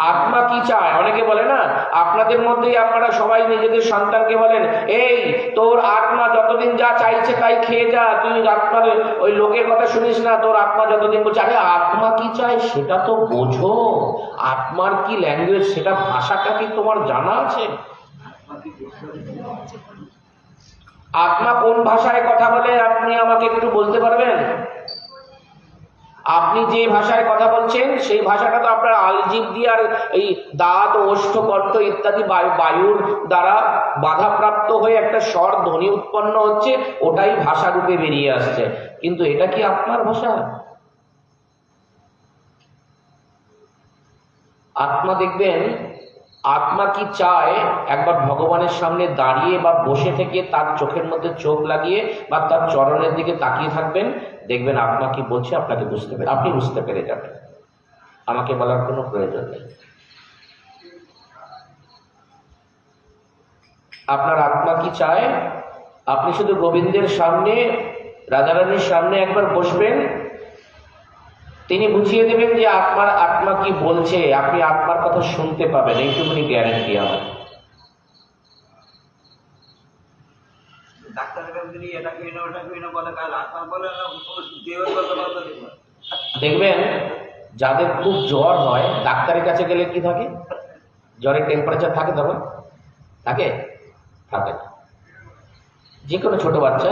আত্মা কি চায়? অনেকে বলে না, আপনাদের মধ্যেই আপনারা সবাই নিজেদের সন্তানকে বলেন, এই তোর আত্মা যতদিন যা চাইছে তাই খেয়ে যা, তুই আত্মার ওই লোকের কথা শুনিস না, তোর আত্মা যতদিন বলছে। আরে আত্মা কি চায় সেটা তো বোঝো, আত্মার কি ল্যাঙ্গুয়েজ সেটা, ভাষাটা কি তোমার জানা আছে? আত্মা কোন ভাষায় কথা বলে আপনি আমাকে একটু বলতে পারবেন? আপনি যে ভাষায় কথা বলছেন সেই ভাষাটা তো আপনার আলজিভ দিয়ে আর এই দাঁত, ওষ্ঠ, কণ্ঠ ইত্যাদি বায়ুর দ্বারা বাধাপ্রাপ্ত হয়ে একটা স্বর ধ্বনি উৎপন্ন হচ্ছে, ওটাই ভাষা রূপে বেরিয়ে আসছে, কিন্তু এটা কি আপনার ভাষা? আত্মা দেখবেন, আত্মা কি চায়, একবার ভগবানের সামনে দাঁড়িয়ে বা বসে থেকে তার চোখের মধ্যে চোখ লাগিয়ে বা তার চরণের দিকে তাকিয়ে থাকবেন, দেখবেন আত্মা কি বলছে আপনাকে বুঝতে পেরে, আপনি বুঝতে পেরে যাবেন, আমাকে বলার কোনো প্রয়োজন নেই। আপনার আত্মা কি চায়, আপনি শুধু গোবিন্দের সামনে, রাধারানীর সামনে একবার বসবেন, তিনি বুঝিয়ে দেবেন যে আত্মা কি বলছে, আপনি আত্মার কথা শুনতে পাবেন, এইটুকুনি গ্যারান্টি আমার। দেখবেন যাদের খুব জ্বর হয় ডাক্তারের কাছে গেলে কি থাকে, জ্বরের টেম্পারেচার থাকে, তখন থাকে থাকে না। যে কোনো ছোট বাচ্চা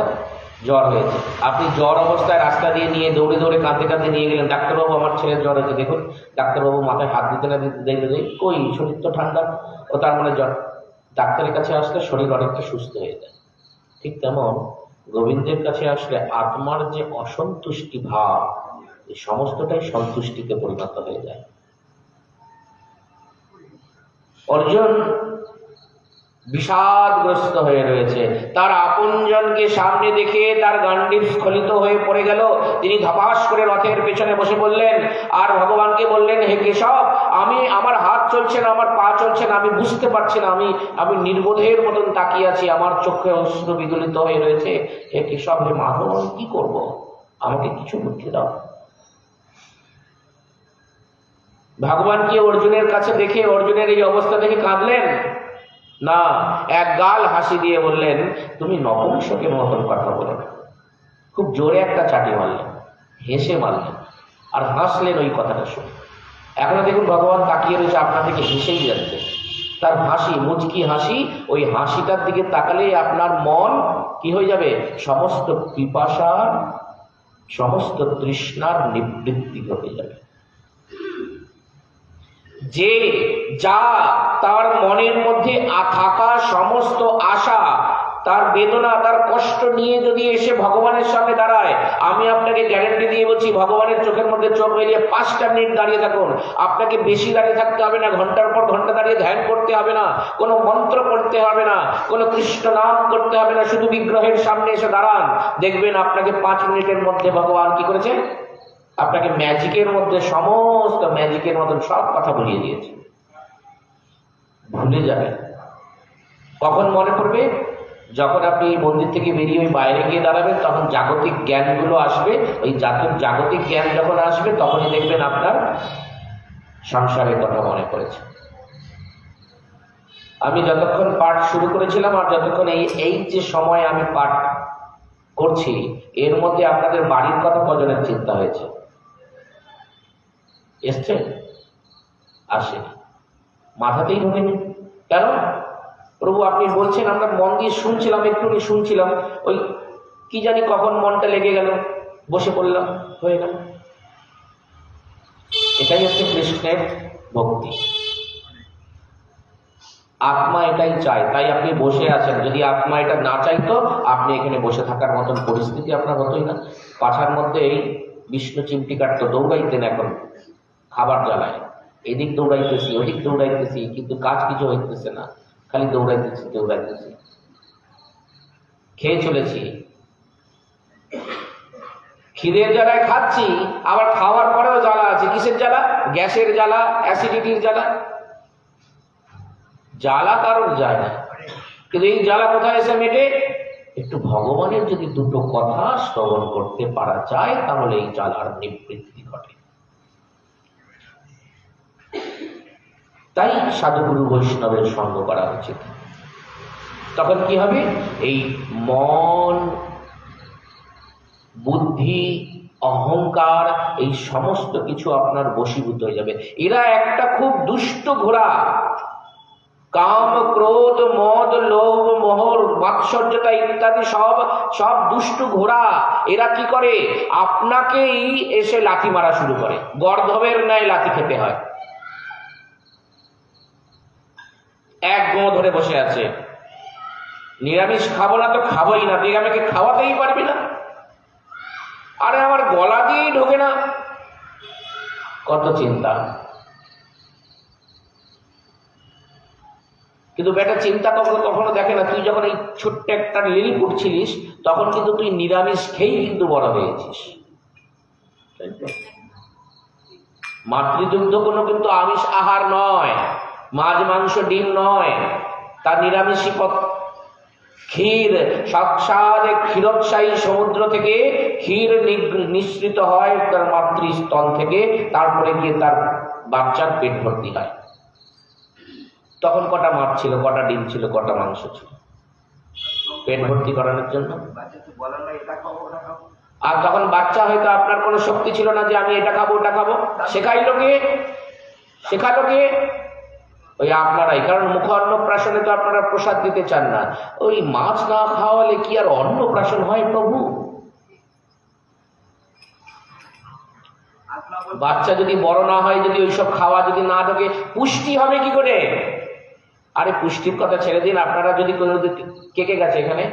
জ্বর হয়েছে, আপনি জ্বর অবস্থায় রাস্তা দিয়ে নিয়ে দৌড়ে দৌড়ে কাঁদতে কাঁদতে নিয়ে গেলেন, ডাক্তারবাবু আমার ছেলের জ্বর হয়েছে দেখুন, ডাক্তারবাবু মাথায় হাত দিতে না দিতে দেখলে যে কই শরীর তো ঠান্ডা, ও তার মানে জ্বর। ডাক্তারের কাছে আসলে শরীর অনেকটা সুস্থ হয়ে যায়। ঠিক তেমন গোবিন্দের কাছে আসলে আত্মার যে অসন্তুষ্টি ভাব, এই সমস্তটাই সন্তুষ্টিতে পরিণত হয়ে যায়। অর্জুন বিষাদগ্রস্ত হয়ে রয়েছে, তার আপনজনকে সামনে দেখে তার গান্ডীব স্খলিত হয়ে পড়ে গেল। তিনি ধপাস করে রথের পেছনে বসে পড়লেন আর ভগবানকে বললেন, হে কেশব, আমার হাত চলছে না, আমার পা চলছে না, আমি বুঝতে পারছি না, আমি নির্বোধের মতন তাকিয়ে আছি, আমার চোখে অশ্রু বিগলিত হয়ে রয়েছে। হে কেশব, হে মাধব, আমি কি করব? আমাকে কিছু বুদ্ধি দাও। ভগবান কি অর্জুনের কাছে দেখে, অর্জুনের এই অবস্থা দেখে কাঁদলেন? না, এক গাল হাসি দিয়ে বললেন, তুমি নপুংসকের মতন কথা বলে না। খুব জোরে একটা চাটি মারলেন, হেসে মারলেন, আর হাসলেন ওই কথাটা শুনে। এখনো দেখুন ভগবান তাকিয়ে রয়েছে, আপনার দিকে হেসেই যাচ্ছে। তার হাসি, মুচকি হাসি, ওই হাসিটার দিকে তাকালেই আপনার মন কি হয়ে যাবে? সমস্ত পিপাসার, সমস্ত তৃষ্ণার নিবৃত্তি ঘটে যাবে। যে যা তার মনের মধ্যে থাকা সমস্ত আশা, তার বেদনা, তার কষ্ট নিয়ে যদি এসে ভগবানের সামনে দাঁড়ায়, আমি আপনাকে গ্যারান্টি দিয়ে বলছি, ভগবানের চোখের মধ্যে চোখ মেলিয়ে 5টা মিনিট দাঁড়িয়ে থাকুন, আপনাকে বেশি দাঁড়িয়ে থাকতে হবে না, ঘন্টার পর ঘন্টা দাঁড়িয়ে ধ্যান করতে হবে না, কোনো মন্ত্র পড়তে হবে না, কোনো কৃষ্ণ নাম করতে হবে না, শুধু বিগ্রহের সামনে এসে দাঁড়ান, দেখবেন আপনাকে 5 মিনিটের মধ্যে ভগবান কি করেছে? আপনাকে ম্যাজিকের মধ্যে, সমস্ত ম্যাজিকের মতন সব কথা বলিয়ে দিয়েছে। ভুলে যাবেন। কখন মনে পড়বে? যখন আপনি মন্দির থেকে বেরিয়ে ওই বাইরে গিয়ে দাঁড়াবেন, তখন জাগতিক জ্ঞানগুলো আসবে। ওই জাগতিক জ্ঞান যখন আসবে, তখনই দেখবেন আপনার সংসারের কথা মনে পড়েছে। আমি যতক্ষণ পাঠ শুরু করেছিলাম আর যতক্ষণ এই যে সময় আমি পাঠ করছি, এর মধ্যে আপনাদের বাড়ির কথা কজনের চিন্তা হয়েছে? এসছে? আসেনি, মাথাতেই ঢোকেনি। কেন? প্রভু আপনি বলছেন, আমরা মন দিয়ে শুনছিলাম, একটু শুনছিলাম, ওই কি জানি কখন মনটা লেগে গেল, বসে পড়লাম, হয়ে গেল। এটাই হচ্ছে কৃষ্ণের ভক্তি। আত্মা এটাই চায়, তাই আপনি বসে আছেন। যদি আত্মা এটা না চাইতো, আপনি এখানে বসে থাকার মতন পরিস্থিতি আপনার হতোই না। পাছার মধ্যে এই বিষ্ণু চিমটি কাটতো, দৌড়াইতেন, এখন খাবার জ্বালায়, এদিক দৌড়াইতেছি, ওদিক দৌড়াইতেছি, কিন্তু কাজ কিছু হইতেছে না, খালি দৌড়াইতেছি। খেয়ে চলেছি, খিদের জ্বালায় খাচ্ছি, আবার খাওয়ার পরেও জ্বালা আছে। কিসের জ্বালা? গ্যাসের জ্বালা, অ্যাসিডিটির জ্বালা। জ্বালা কারণ যায় না, কিন্তু এই জ্বালা কোথায় এসে মেটে? একটু ভগবানের যদি দুটো কথা শ্রবণ করতে পারা যায়, তাহলে এই জ্বালার নিবৃত্তি ঘটে। তাই সাধুগুরু বৈষ্ণবের সঙ্গ করা উচিত। তখন কি হবে? এই মন, বুদ্ধি, অহংকার, এই সমস্ত কিছু আপনার বশীভূত হয়ে যাবে। এরা একটা খুব দুষ্ট ঘোড়া। কাম, ক্রোধ, মদ, লোভ, মোহ, মাৎসর্যতা ইত্যাদি সব দুষ্টু ঘোড়া। এরা কি করে? আপনাকেই এসে লাথি মারা শুরু করে, গর্ধবের ন্যায় লাথি খেতে হয়। এক গো ধরে বসে আছে, নিরামিষ খাবো না তো খাবোই না, তুই আমাকে খাওয়াতেই পারবি না, আরে আমার গলা দিয়েই ঢোকে না। কত চিন্তা। কিন্তু বেটা চিন্তা কখনো দেখে না, তুই যখন এই ছোট্ট একটা লিলিপুট ছিলিস, তখন কিন্তু তুই নিরামিষ খেয়েই কিন্তু বড় হয়েছিস। মাতৃদুগ্ধ কোনো কিন্তু আমিষ আহার নয়, মাছ, মাংস, ডিম নয়, তার নিরামিষই পথ। ক্ষীর, সাক্ষাৎ ক্ষীরোৎসাহী সমুদ্র থেকে ক্ষীর নিঃসৃত হয় তার মাতৃস্তন থেকে, তারপরে গিয়ে তার বাচ্চার পেট ভর্তি হয়। তখন কটা মাছ ছিল, কটা ডিম ছিল, কটা মাংস ছিল পেট ভর্তি করানোর জন্য? আর তখন বাচ্চা হয়তো আপনার কোনো শক্তি ছিল না যে আমি এটা খাবো ওটা খাবো, শেখালো কে? ওই আপনারাই। কারণ মুখ অন্নপ্রাশনে তো আপনারা প্রসাদ দিতে চান না। ওই মাছ না খাওয়ালে কি আর অন্নপ্রাশন হয় প্রভু? বাচ্চা যদি বড় না হয়, যদি ওইসব খাওয়া যদি না ঢোকে, পুষ্টি হবে কি করে? আরে পুষ্টির কথা ছেড়ে দিন। আপনারা যদি কোনো কে কে গেছে এখানে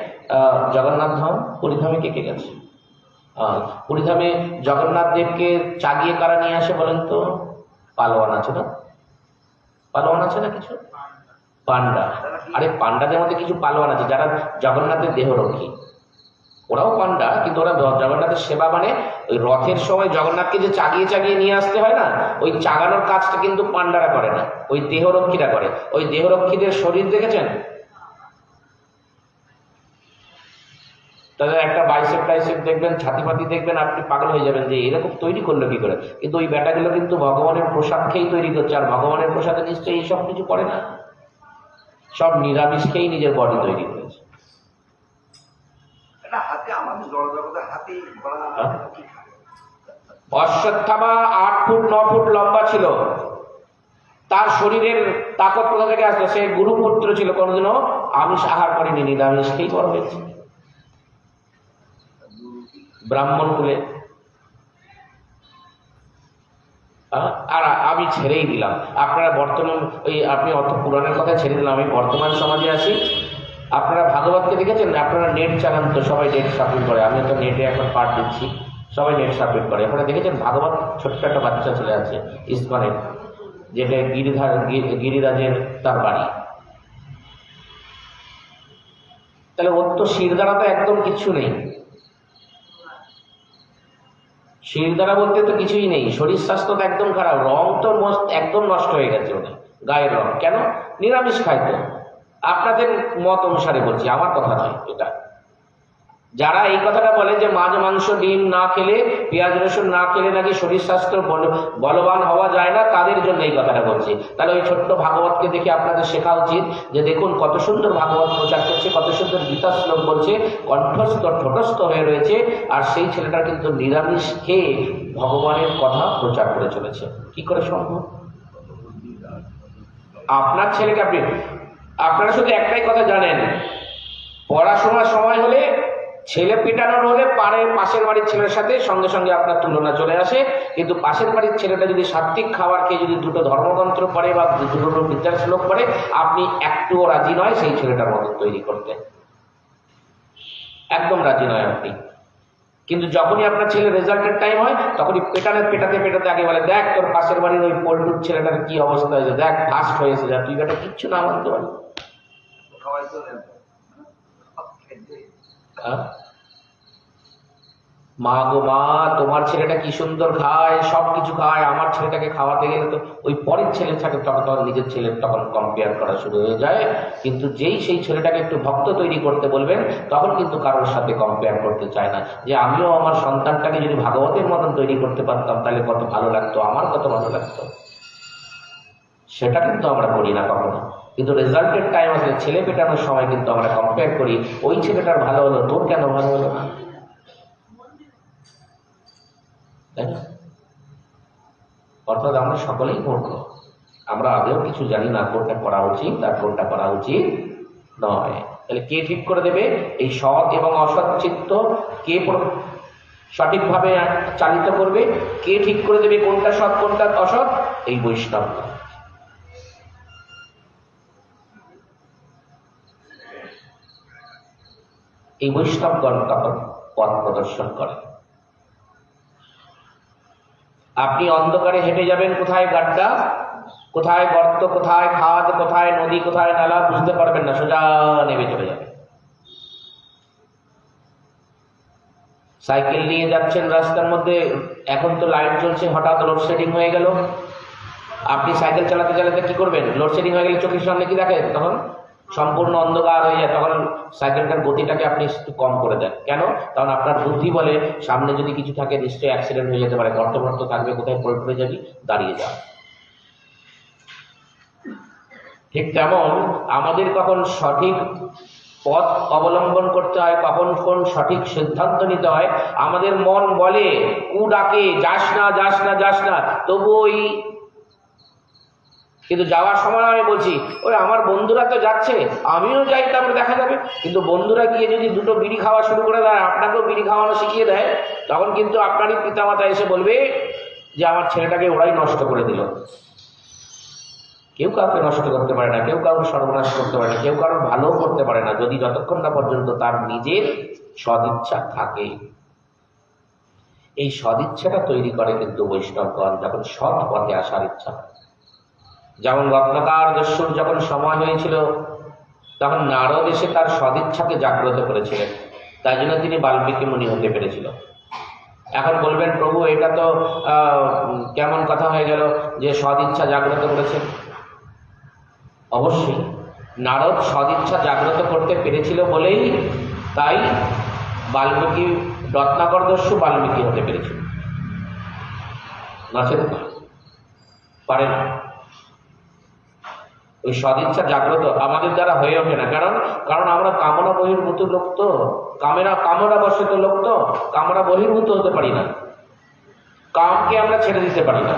জগন্নাথ ধাম, পুরীধামে কে কে গেছে? পুরীধামে জগন্নাথ দেবকে চাগিয়ে কারা নিয়ে আসে বলেন তো? পালোয়ান আছে না? পালোয়ান আছে না কিছু? পান্ডা। আরে পান্ডাদের মধ্যে কিছু পালোয়ান আছে যারা জগন্নাথের দেহরক্ষী। ওরাও পান্ডা, কিন্তু ওরা জগন্নাথের সেবা, মানে ওই রথের সময় জগন্নাথকে যে চাগিয়ে চাগিয়ে নিয়ে আসতে হয় না, ওই চাগানোর কাজটা কিন্তু পান্ডারা করে না, ওই দেহরক্ষীরা করে। ওই দেহরক্ষীদের শরীর দেখেছেন? তাদের একটা বাইসেপ টাইসেপ দেখবেন, ছাতিপাতি দেখবেন, আপনি পাগল হয়ে যাবেন যে এরকম তৈরি করলো কি করে। কিন্তু ওই ব্যাটাগুলো কিন্তু ভগবানের প্রসাদ খেয়েই তৈরি করছে। আর ভগবানের প্রসাদে নিশ্চয়ই এইসব কিছু করে না, সব নিরামিষ খেয়েই নিজের বডি তৈরি করেছে। অশ্বত্থামা 8 ফুট 9 ফুট লম্বা ছিল। তার শরীরের তাকত কোথা থেকে আসলো? সে গুরুপুত্র ছিল, কোনোদিনও আমিষ আহার করেনি, নিরামিষ খেয়েই বড় হয়েছে, ব্রাহ্মণ কুলে। আর আমি ছেড়েই দিলাম। আপনারা বর্তমান ওই আপনি অত পুরাণের কথা ছেড়ে দিলাম, আমি বর্তমান সমাজে আসি। আপনারা ভাগবতকে দেখেছেন? আপনারা নেট চালান তো, সবাই নেট সাবমিট করে। আমি তো নেটে এখন পাঠ দিচ্ছি, সবাই নেট সাবমিট করে। আপনারা দেখেছেন ভাগবত? ছোট্ট একটা বাচ্চা চলে আছে ইস্কনের, যেটা গিরিরাজের তার বাড়ি। তাহলে ওর তো শিরদাঁড়া তো একদম কিচ্ছু নেই। শিরদাঁড়া বলতে তো কিছুই নেই, শরীর স্বাস্থ্য তো একদম খারাপ, রং তো একদম নষ্ট হয়ে গেছে ওদের গায়ের রং। কেন? নিরামিষ খায় তো। আপনাদের মত অনুসারে বলছি, আমার কথা নয় এটা। যারা এই কথাটা বলে যে মাছ মাংস ডিম না খেলে, পেঁয়াজ রসুন না খেলে নাকি শরীর স্বাস্থ্য বলবান হওয়া যায় না, তাদের জন্য এই কথাটা বলছি। তাহলে ওই ছোট্ট ভাগবতকে দেখে আপনাদের শেখা উচিত যে দেখুন কত সুন্দর ভাগবত প্রচার করছে, কত সুন্দর গীতা শ্লোক বলছে, কণ্ঠস্থ ঠোঁটস্থ হয়ে রয়েছে। আর সেই ছেলেটা কিন্তু নিরামিষ খেয়ে ভগবানের কথা প্রচার করে চলেছে। কি করে সম্ভব? আপনার ছেলেকে আপনারা শুধু একটাই কথা জানেন, পড়াশোনার সময় হলে, ছেলে পেটানোর হলে পাশের বাড়ির ছেলের সাথে সঙ্গে সঙ্গে আপনার তুলনা চলে আসে। কিন্তু পাশের বাড়ির ছেলেটা যদি সাত্বিক খাবার খেয়ে যদি দুটো ধর্মতন্ত্র পড়ে বা দুটো বিদ্যার শ্লোক পড়ে, আপনি একটুও রাজি নয় সেই ছেলেটার মতো তৈরি করতে, একদম রাজি নয় আপনি। কিন্তু যখনই আপনার ছেলে রেজাল্টের টাইম হয়, তখনই পেটাতে আগে বলে, দেখ তোর পাশের বাড়ির ওই পল্টুর ছেলেটার কি অবস্থা হয়েছে, দেখ ফার্স্ট হয়েছে, যা তুই বেটা কিচ্ছু না মানতে পারি। মা গো মা, তোমার ছেলেটা কি সুন্দর খায়, সবকিছু খায়, আমার ছেলেটাকে খাওয়াতে গেলে তো ওই পরের ছেলের সাথে তখন নিজের ছেলের তখন কম্পেয়ার করা শুরু হয়ে যায়। কিন্তু যেই সেই ছেলেটাকে একটু ভক্ত তৈরি করতে বলবেন, তখন কিন্তু কারোর সাথে কম্পেয়ার করতে চায় না, যে আমিও আমার সন্তানটাকে যদি ভাগবতের মতন তৈরি করতে পারতাম তাহলে কত ভালো লাগতো, আমার কত ভালো লাগতো। সেটা কিন্তু আমরা করি না কখনো। কিন্তু রেজাল্টের টাইম আসলে ছেলে পেটানোর সময় কিন্তু আমরা কম্পেয়ার করি, ওই ছেলেটার ভালো হলো, তোর কেন ভালো হলো না? অর্থাৎ আমরা সকলেই মূর্খ, আমরা আদেও কিছু জানি না কোনটা করা উচিত আর কোনটা করা উচিত নয়। তাহলে কে ঠিক করে দেবে এই সৎ এবং অসৎ চিত্ত? কে সঠিকভাবে চালিত করবে? কে ঠিক করে দেবে কোনটা সৎ কোনটা অসৎ? এই বৈষ্ণব। এই বৈষ্ণবগণ তখন পথ প্রদর্শন করে। আপনি অন্ধকারে হেঁটে যাবেন, কোথায় গাড্ডা, কোথায় গর্ত, কোথায় খাদ, কোথায় নদী, কোথায় নালা বুঝতে পারবেন না, সোজা নেমে চলে যাবেন। সাইকেল নিয়ে যাচ্ছেন রাস্তার মধ্যে, এখন তো লাইট জ্বলছে, হঠাৎ লোডশেডিং হয়ে গেল, আপনি সাইকেল চালাতে চালাতে কি করবেন? লোডশেডিং হয়ে গেলে চোখের সামনে কি দেখেন? তখন সম্পূর্ণ অন্ধকার হয়ে যায়। তখন সাইকেলটার গতিটাকে আপনি একটু কম করে দেন। কেন? কারণ আপনার বুদ্ধি বলে সামনে যদি কিছু থাকে নিশ্চয়ই অ্যাক্সিডেন্ট হয়ে যেতে পারে, গর্ত থাকবে, কোথায় পড়ে যাবি, দাঁড়িয়ে যাও। ঠিক তেমন আমাদের কখন সঠিক পথ অবলম্বন করতে হয়, কখন কোন সঠিক সিদ্ধান্ত নিতে হয়। আমাদের মন বলে, কু ডাকে, যাস না যাস না যাস না, তবুই কিন্তু যাওয়ার সময় আমি বলছি, ওই আমার বন্ধুরা তো যাচ্ছে, আমিও যাই, তারপরে দেখা যাবে। কিন্তু বন্ধুরা গিয়ে যদি দুটো বিড়ি খাওয়া শুরু করে দেয়, আপনাকেও বিড়ি খাওয়ানো শিখিয়ে দেয়, তখন কিন্তু আপনারই পিতামাতা এসে বলবে যে আমার ছেলেটাকে ওরাই নষ্ট করে দিল। কেউ কাউকে নষ্ট করতে পারে না, কেউ কাউকে সর্বনাশ করতে পারে না, কেউ কারোর ভালো করতে পারে না, যদি যতক্ষণ না পর্যন্ত তার নিজের সদিচ্ছা থাকে। এই সদিচ্ছাটা তৈরি করে কিন্তু বৈষ্ণবগণ যখন সৎ পথে আসার ইচ্ছা। যেমন রত্নাকর দস্যুর যখন সময় হয়েছিল, তখন নারদ এসে তার সদিচ্ছাকে জাগ্রত করেছিলেন, তাই জন্য তিনি বাল্মীকি মুনি হতে পেরেছিল। এখন বলবেন, প্রভু এটা তো কেমন কথা হয়ে গেল যে সদিচ্ছা জাগ্রত করেছেন? অবশ্যই নারদ সদিচ্ছা জাগ্রত করতে পেরেছিল বলেই তাই বাল্মীকি, রত্নাকর দস্যু বাল্মীকি হতে পেরেছিল, নচেত পারে না। ওই সদিচ্ছা জাগ্রত আমাদের দ্বারা হয়ে ওঠে না। কারণ আমরা কামনা বহির্ভূত লোক, তো কামনা বশত লোক, তো কামনা বহির্ভূত হতে পারি না, কামকে আমরা ছেড়ে দিতে পারি না।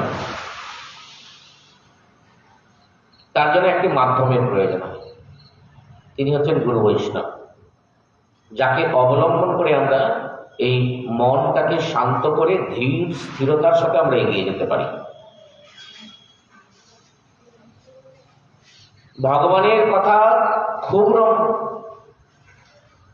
তার জন্য একটি মাধ্যমের প্রয়োজন হয়, তিনি হচ্ছেন গুরু বৈষ্ণব, যাকে অবলম্বন করে আমরা এই মনটাকে শান্ত করে ধীর স্থিরতার সাথে আমরা এগিয়ে যেতে পারি। ভগবানের কথা খুব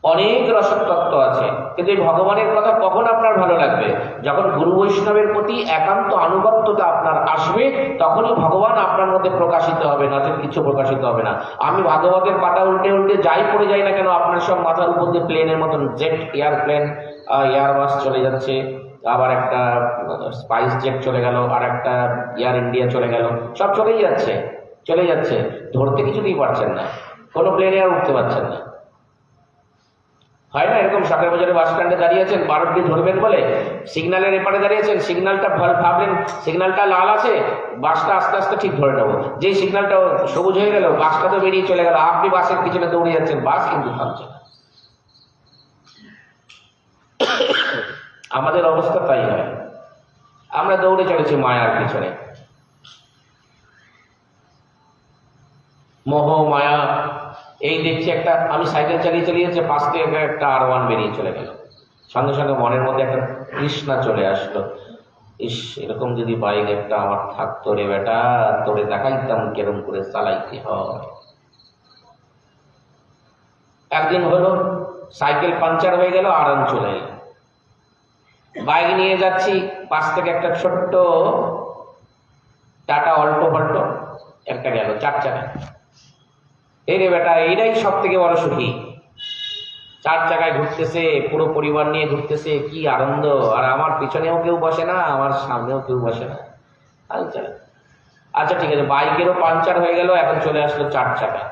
অনেক রসতত্ত্ব আছে, কিন্তু এই ভগবানের কথা কখন আপনার ভালো লাগবে? যখন গুরু বৈষ্ণবের প্রতি একান্ত আনুগত্যতা আপনার আসবে, তখনই ভগবান আপনার মধ্যে প্রকাশিত হবে, নচেত কিছু প্রকাশিত হবে না। আমি ভাগবতের পাতা উল্টে উল্টে যাই পড়ে যাই না কেন, আপনার সব মাথার উপর দিয়ে প্লেনের মতন জেট এয়ারপ্লেন, এয়ারবাস চলে যাচ্ছে, আবার একটা স্পাইস জেট চলে গেল, আর একটা এয়ার ইন্ডিয়া চলে গেল, সব চলেই যাচ্ছে, ধরতে কিছুতেই পারছেন না, কোনো প্লেনে আর উঠতে পারছেন না। হয় না এরকম? শাকের বাজারে বাস স্ট্যান্ডে দাঁড়িয়ে আছেন, 12টি ধরবেন বলে, সিগন্যালের এপারে দাঁড়িয়েছেন, সিগন্যালটা ভাবলেন সিগন্যালটা লাল আছে, বাসটা আস্তে আস্তে ঠিক ধরে নেবো, যেই সিগন্যালটা সবুজ হয়ে গেল, বাসটা তো বেরিয়ে চলে গেল, আপনি বাসের পিছনে দৌড়ে যাচ্ছেন, বাস কিন্তু থামছে না। আমাদের অবস্থা তাই হয়, আমরা দৌড়ে চলেছি মায়ার পিছনে। মোহ মায়া, এই দেখছি একটা, আমি সাইকেল চালিয়ে যাচ্ছে, পাশ থেকে একটা R1 বেরিয়ে চলে গেল, সঙ্গে সঙ্গে মনের মধ্যে একটা তৃষ্ণা চলে আসলো, ইস এরকম যদি বাইক একটা আমার থাকতো রে বেটা, তোরে দেখাইতাম কেরম করে চালাইতে হয়। একদিন হলো সাইকেল পাঞ্চার হয়ে গেল, R1 চলে এলো, বাইক নিয়ে যাচ্ছি, পাশ থেকে একটা ছোট্ট টাটা অল্টো ফল্টো একটা গেল, 4 চাকা। এই রে বেটা, এইটাই সব থেকে বড় সুখী, 4 চাকায় ঘুরতেছে, পুরো পরিবার নিয়ে ঘুরতেছে, কি আনন্দ। আর আমার পিছনেও কেউ বসে না, আমার সামনেও কেউ বসে না। আচ্ছা ঠিক আছে, বাইকেরও পাঞ্চার হয়ে গেল, এখন চলে আসলো 4 চাকা।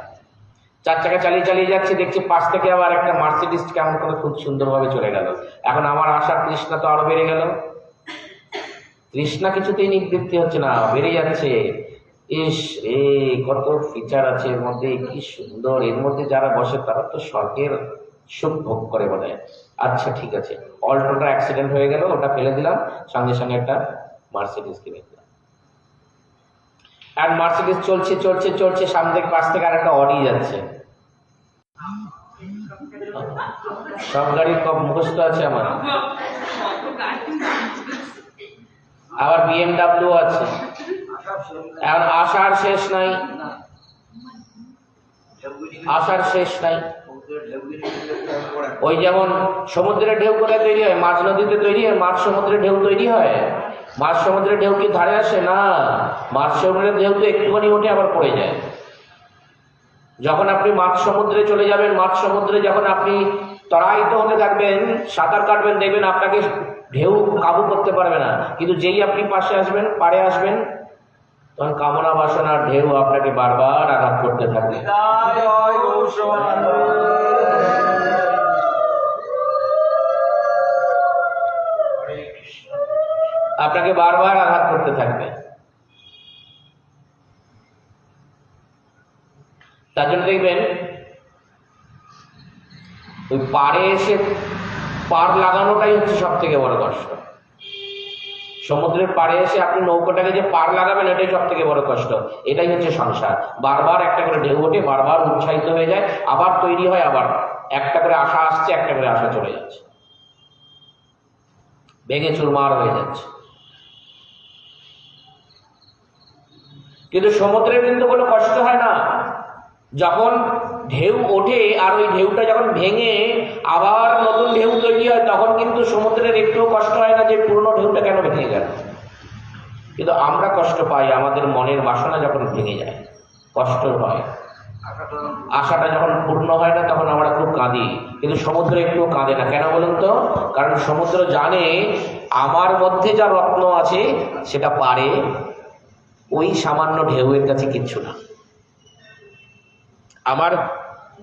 4 চাকা চালিয়ে যাচ্ছে, দেখছি পাশ থেকে আবার একটা মার্সিডিজ কেমন করে খুব সুন্দরভাবে চলে গেল। এখন আমার আশার তৃষ্ণা তো আরো বেড়ে গেল, তৃষ্ণা কিছুতেই নিবৃত্তি হচ্ছে না, বেড়ে যাচ্ছে। ইস এ কত ফিচার আছে এর মধ্যে, কি সুন্দর, এর মধ্যে যারা বসে তারা তো স্বর্গের সুখ ভোগ করে বলে। আচ্ছা ঠিক আছে, অল্টোটা অ্যাক্সিডেন্ট হয়ে গেল, ওটা ফেলে দিলাম, সঙ্গে সঙ্গে একটা মার্সিডিজ কিনে দিলাম। আর মার্সিডিজ চলছে, সামনে থেকে পাশ থেকে আর একটা অডি যাচ্ছে। সব গাড়ির কম মুখস্থ আছে আমার, আবার BMW আছে। এখন আশার শেষ নাই, ওই যেমন সমুদ্রের ঢেউ করে তৈরি হয়, মাঝ নদীতে তৈরি হয়, মাঝ সমুদ্রের ঢেউ তৈরি হয়। মাঝ সমুদ্রের ঢেউ কি ধারে আসে না? মাঝ সমুদ্রের ঢেউ তো একটুখানি উঠে আবার পড়ে যায়। যখন আপনি মাঝ সমুদ্রে চলে যাবেন, মাঝ সমুদ্রে যখন আপনি তরায়িত হতে থাকবেন, সাঁতার কাটবেন, দেখবেন আপনাকে ঢেউ কাবু করতে পারবে না। কিন্তু যেই আপনি পাশে আসবেন, পাড়ে আসবেন, তখন কামনা বাসনার ঢেউ আপনাকে বারবার আঘাত করতে থাকবে, আপনাকে বারবার আঘাত করতে থাকবে। তার জন্য দেখবেন ওই পাড়ে এসে পার লাগানোটাই হচ্ছে সব থেকে বড় কষ্ট। সমুদ্রের পাড়ে এসে আপনি নৌকাটাকে যে পার লাগাবেন, এটাই সব থেকে বড় কষ্ট। এটাই হচ্ছে সংসার। বারবার একটা করে ঢেউ ওঠে, বারবার উৎসাহিত হয়ে যায়, আবার তৈরি হয়, আবার একটা করে আশা আসছে, একটা করে আশা চলে যাচ্ছে, ভেঙে চুরমার হয়ে যাচ্ছে। কিন্তু সমুদ্রের কিন্তু কোনো কষ্ট হয় না। যখন ঢেউ ওঠে আর ওই ঢেউটা যখন ভেঙে আবার নতুন ঢেউ তৈরি হয়, তখন কিন্তু সমুদ্রের একটুও কষ্ট হয় না যে পুরনো ঢেউটা কেন ভেঙে গেল। কিন্তু আমরা কষ্ট পাই আমাদের মনের বাসনা যখন ভেঙে যায়, কষ্ট হয়। আশাটা যখন পূর্ণ হয় না, তখন আমরা খুব কাঁদি। কিন্তু সমুদ্র একটুও কাঁদে না। কেন বলুন তো? কারণ সমুদ্র জানে আমার মধ্যে যা রত্ন আছে সেটা পারে ওই সামান্য ঢেউয়ের কাছে কিচ্ছু না। আমার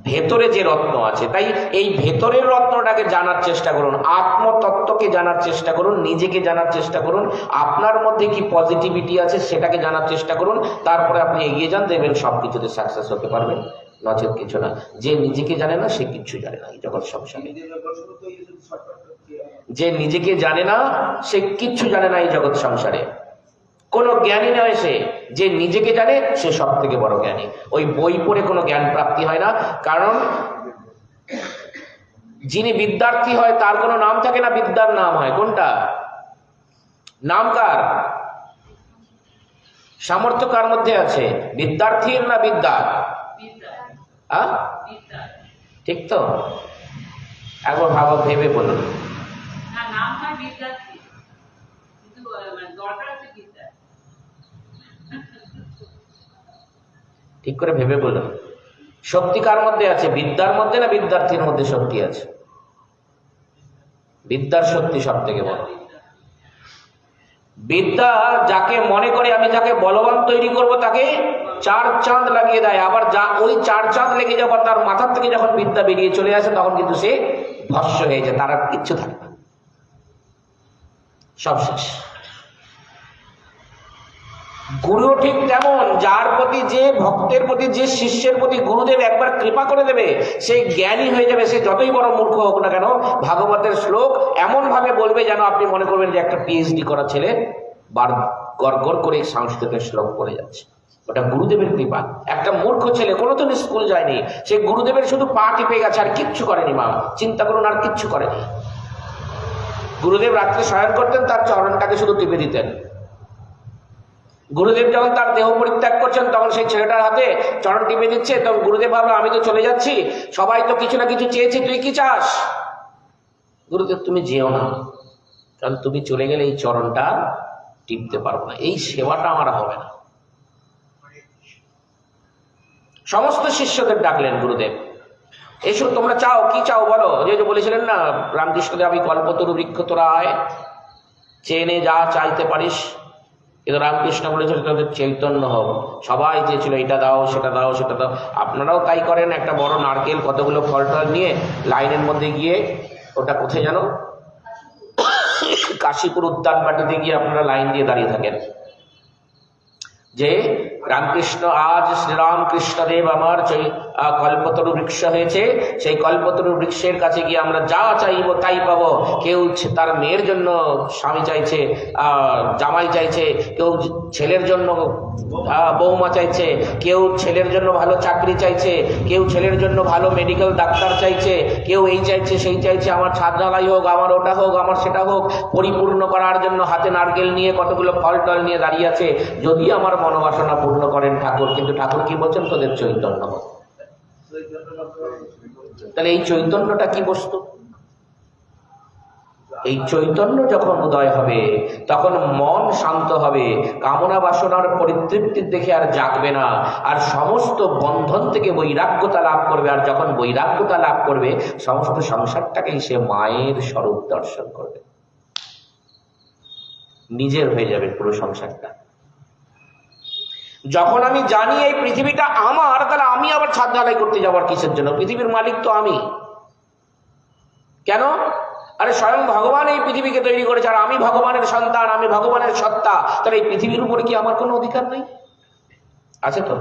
ভেতরে যে রত্ন আছে, তাই এই ভেতরের রত্নটাকে জানার চেষ্টা করুন, আত্মতত্ত্বকে জানার চেষ্টা করুন, নিজেকে জানার চেষ্টা করুন, আপনার মধ্যে কি পজিটিভিটি আছে সেটাকে জানার চেষ্টা করুন। তারপরে আপনি এগিয়ে যান, দেখবেন সব কিছুতে সাকসেস হতে পারবেন, নচেত কিছু না। যে নিজেকে জানে না সে কিচ্ছু জানে না এই জগৎ সংসারে। যে নিজেকে জানে না সে কিচ্ছু জানে না এই জগৎ সংসারে। কোনো জ্ঞানী নয় সে। যে নিজেকে জানে সে সব থেকে বড় জ্ঞানী। ওই বই পড়ে কোনো জ্ঞান প্রাপ্তি হয় না। কারণ যিনি বিদ্যার্থী হয় তার কোনো নাম থাকে না, বিদ্যার নাম হয়। কোনটা নাম? কার সামর্থ্য কার মধ্যে আছে? বিদ্যার্থীর না বিদ্যার? ঠিক তো? একবার ভাবো, ভেবে বলুন। ঠিক করে ভেবে বলুন, শক্তি কার মধ্যে আছে? বিদ্যার মধ্যে না বিদ্যার্থীর মধ্যে শক্তি আছে? বিদ্যার শক্তি সব থেকে বড়। বিদ্যা যাকে মনে করে আমি যাকে বলবান তৈরি করব তাকে 4 চাঁদ লাগিয়ে দেয়। আবার যা ওই 4 চাঁদ লেগে যাবার তার মাথার থেকে যখন বিদ্যা বেরিয়ে চলে আসে, তখন কিন্তু সে ভস্য হয়ে যায়, তার আর কিচ্ছু থাকে না, সব শেষ। গুরু ঠিক তেমন, যার প্রতি, যে ভক্তের প্রতি, যে শিষ্যের প্রতি গুরুদেব একবার কৃপা করে দেবে, সে জ্ঞানী হয়ে যাবে। সে যতই বড় মূর্খ হোক না কেন, ভাগবতের শ্লোক এমন ভাবে বলবে যেন আপনি মনে করবেন যে একটা পিএইচডি করা ছেলে বার গড় করে সংস্কৃতের শ্লোক পড়ে যাচ্ছে। ওটা গুরুদেবের কৃপা। একটা মূর্খ ছেলে কোনোদিন স্কুল যায়নি, সে গুরুদেবের শুধু পা টিপে গেছে, আর কিচ্ছু করেনি। মা চিন্তা করুন, আর কিচ্ছু করেনি। গুরুদেব রাত্রে শয়ন করতেন, তার চরণটাকে শুধু টিপে দিতেন। গুরুদেব যখন তার দেহ পরিত্যাগ করছেন, তখন সেই ছেলেটার হাতে চরণ টিপে দিচ্ছে। তখন গুরুদেব ভাবলো, আমি তো চলে যাচ্ছি, সবাই তো কিছু না কিছু চেয়েছে, তুই কি চাস? গুরুদেব, তুমি যেও না, কারণ তুমি চলে গেলে এই চরণটা টিপতে পারবো না, এই সেবাটা আমার হবে না। সমস্ত শিষ্যদের ডাকলেন গুরুদেব, এসো, তোমরা চাও, কি চাও বলো। যে বলেছিলেন না রামকৃষ্ণদেব, আমি কল্পতরু বৃক্ষ, তোরা আয়, চেনে যা চাইতে পারিস। কিন্তু রামকৃষ্ণ বলেছিল তাদের চৈতন্য হোক। সবাই চেয়েছিল এটা দাও, সেটা দাও, সেটা দাও। আপনারাও তাই করেন, একটা বড় নারকেল, কতগুলো ফল টল নিয়ে লাইনের মধ্যে গিয়ে, ওটা কোথায় জানো, কাশীপুর উদ্যান বাটিতে গিয়ে আপনারা লাইন দিয়ে দাঁড়িয়ে থাকেন যে রামকৃষ্ণ, আজ শ্রীরাম কৃষ্ণদেব আমার কল্পতরু বৃক্ষ হয়েছে, সেই কল্পতরু বৃক্ষের কাছে গিয়ে আমরা যা চাইব তাই পাবো। কেউ তার মেয়ের জন্য স্বামী চাইছে, জামাই চাইছে, কেউ ছেলের জন্য বৌমা চাইছে, কেউ ছেলের জন্য ভালো চাকরি চাইছে, কেউ ছেলের জন্য ভালো মেডিকেল ডাক্তার চাইছে, কেউ এই চাইছে, সেই চাইছে, আমার ছাদ ঢালাই হোক, আমার ওটা হোক, আমার সেটা হোক। পরিপূর্ণ করার জন্য হাতে নারকেল নিয়ে, কতগুলো ফল টল নিয়ে দাঁড়িয়ে আছে, যদি আমার মনোবাসনা পূর্ণ করেন ঠাকুর। কিন্তু ঠাকুর কি বলছেন? তোদের চৈতন্য হোক। তাহলে এই চৈতন্যটা কি বস্তু? এই চৈতন্য যখন উদয় হবে, তখন মন শান্ত হবে, কামনা বাসনার পরিতৃপ্তির দেখে আর জাগবে না, আর সমস্ত বন্ধন থেকে বৈরাগ্যতা লাভ করবে। আর যখন বৈরাগ্যতা লাভ করবে, সমস্ত সংসারটাকেই সে মায়ের স্বরূপ দর্শন করবে, নিজের হয়ে যাবে পুরো সংসারটা। যখন আমি জানি এই পৃথিবীটা আমার, তাহলে আমি আবার ছাদ ঢালাই করতে যাবার কিসের জন্য? পৃথিবীর মালিক তো আমি। কেন? আরে স্বয়ং ভগবান এই পৃথিবীকে তৈরি করেছে, আর আমি ভগবানের সন্তান, আমি ভগবানের সত্তা। তাহলে এই পৃথিবীর উপরে কি আমার কোনো অধিকার নেই? আছে তো।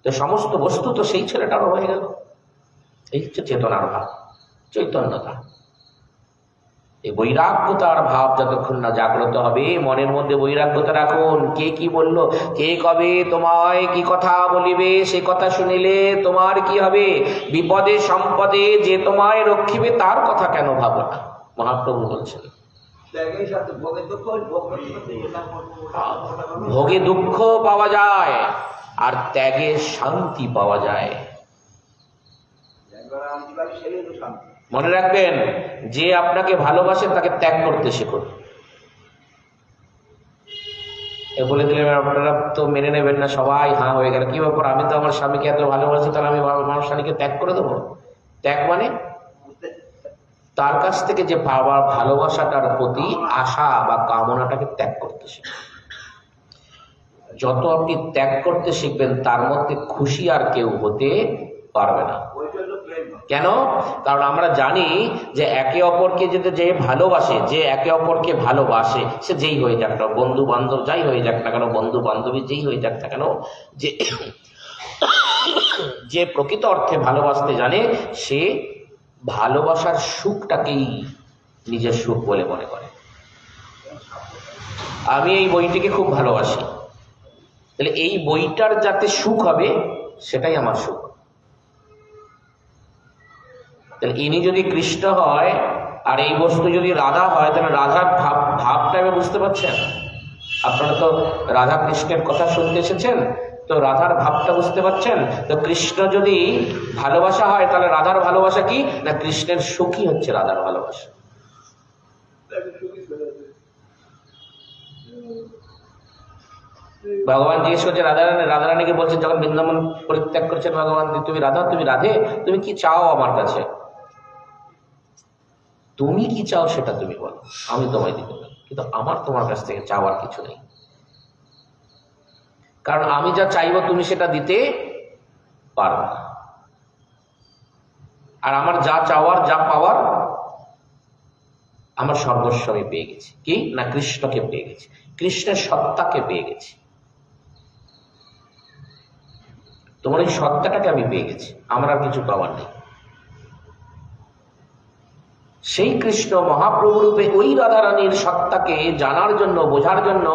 তো সমস্ত বস্তু তো সেই ছেলেটারও হয়ে গেল। এই হচ্ছে চেতনার ভাব। চৈতন্যতা। এই বৈরাগ্যতার ভাব যতক্ষণ না জাগ্রত হবে, মনের মধ্যে বৈরাগ্যতা রাখুন। কে কি বলল, কে কবে তোমায় কি কথা বলিবে, সে কথা শুনিলে তোমার কি হবে? বিপদে সম্পদে যে তোমায় রক্ষিবে তার কথা কেন ভাবো না? মহাপ্রভু বলছেন। ভোগে দুঃখ পাওয়া যায় আর ত্যাগে শান্তি পাওয়া যায়। মনে রাখবেন, যে আপনাকে ভালোবাসে তাকে ত্যাগ করতে শিখুন। এ বলে দিলে আপনারা তো মেনে নেবেন না, সবাই হ্যাঁ হয়ে গেল। কি ব্যাপার, আমি তো আমার স্বামীকে এত ভালোবাসি, তাহলে আমি আমার স্বামীকে ত্যাগ করে দেবো? ত্যাগ মানে তার কাছ থেকে যে পাওয়ার ভালোবাসাটার প্রতি আশা বা কামনাটাকে ত্যাগ করতে শিখুন। যত আপনি ত্যাগ করতে শিখবেন তার মধ্যে খুশি আর কেউ হতে পারবে না। কেন? কারণ আমরা জানি যে একে অপরকে যে ভালোবাসে, যে একে অপরকে ভালোবাসে, সে যেই হয়ে যাক না, বন্ধু বান্ধব যাই হয়ে যাক না কেন, বন্ধু বান্ধবী যেই হয়ে যাক না কেন, যে প্রকৃত অর্থে ভালোবাসতে জানে সে ভালোবাসার সুখটাকেই নিজের সুখ বলে মনে করে। আমি এই বইটিকে খুব ভালোবাসি, তাহলে এই বইটার যাতে সুখ হবে সেটাই আমার সুখ। তাহলে ইনি যদি কৃষ্ণ হয় আর এই বস্তু যদি রাধা হয়, তাহলে রাধার ভাবটা এবার বুঝতে পারছেন? আপনারা তো রাধা কৃষ্ণের কথা শুনতে এসেছেন, তো রাধার ভাবটা বুঝতে পারছেন? তো কৃষ্ণ যদি ভালোবাসা হয় তাহলে রাধার ভালোবাসা কি না? কৃষ্ণের সুখই হচ্ছে রাধার ভালোবাসা। ভগবান জিজ্ঞেস করছে রাধারানীকে বলছেন, যখন বৃন্দাবন পরিত্যাগ করছেন ভগবান, তুমি রাধা, তুমি রাধে, তুমি কি চাও আমার কাছে? তুমি কি চাও সেটা তুমি বলো, আমি তোমায় দিতে পারি, কিন্তু আমার তোমার কাছ থেকে চাওয়ার কিছু নেই। কারণ আমি যা চাইবো তুমি সেটা দিতে পারবে না। আর আমার যা চাওয়ার, যা পাওয়ার, আমার সর্বস্ব আমি পেয়ে গেছি। কি না? কৃষ্ণকে পেয়ে গেছি, কৃষ্ণের সত্তাকে পেয়ে গেছি। তোমার এই সত্তাটাকে আমি পেয়ে গেছি, আমার আর কিছু পাওয়ার নেই। সেই কৃষ্ণ মহাপ্রভু রূপে ওই রাধারানীর সত্তাকে জানার জন্য, বোঝার জন্য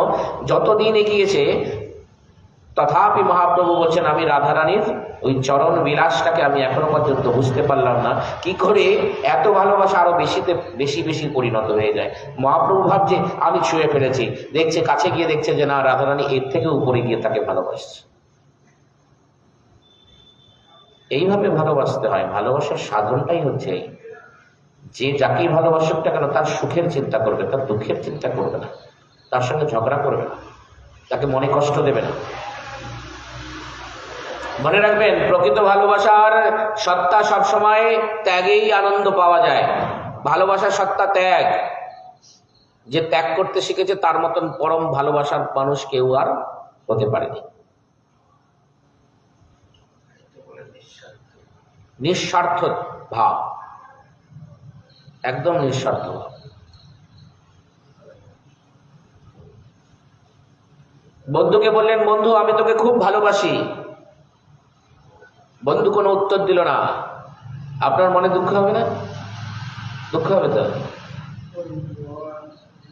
যতদিন এগিয়েছে, তথাপি মহাপ্রভু বলছেন আমি রাধারানীর ওই চরণ বিলাসটাকে আমি এখনো পর্যন্ত বুঝতে পারলাম না। কি করে এত ভালোবাসা আরো বেশি বেশি পরিণত হয়ে যায়? মহাপ্রভু ভাবছে আমি ছুঁয়ে ফেলেছি, দেখছে কাছে গিয়ে দেখছে যে না, রাধারানী এর থেকে উপরে গিয়ে তাকে ভালোবাসছে। এইভাবে ভালোবাসতে হয়। ভালোবাসার সাধনটাই হচ্ছে এই, যে যাকেই ভালোবাসুক না কেন তার সুখের চিন্তা করবে, তার দুঃখের চিন্তা করবে না, তার সঙ্গে ঝগড়া করবে না, তাকে মনে কষ্ট দেবে না। মনে রাখবেন, প্রকৃত ভালোবাসার সত্তা সবসময় ত্যাগেই আনন্দ পাওয়া যায়। ভালোবাসার সত্তা ত্যাগ। যে ত্যাগ করতে শিখেছে তার মতন পরম ভালোবাসার মানুষ কেউ আর হতে পারেনি। নিঃস্বার্থ ভাব, একদম নিঃস্বার্থ ভাব। বন্ধুকে বললেন, বন্ধু আমি তোকে খুব ভালোবাসি। বন্ধু কোনো উত্তর দিল না। আপনার মনে দুঃখ হবে না? দুঃখ হবে তো।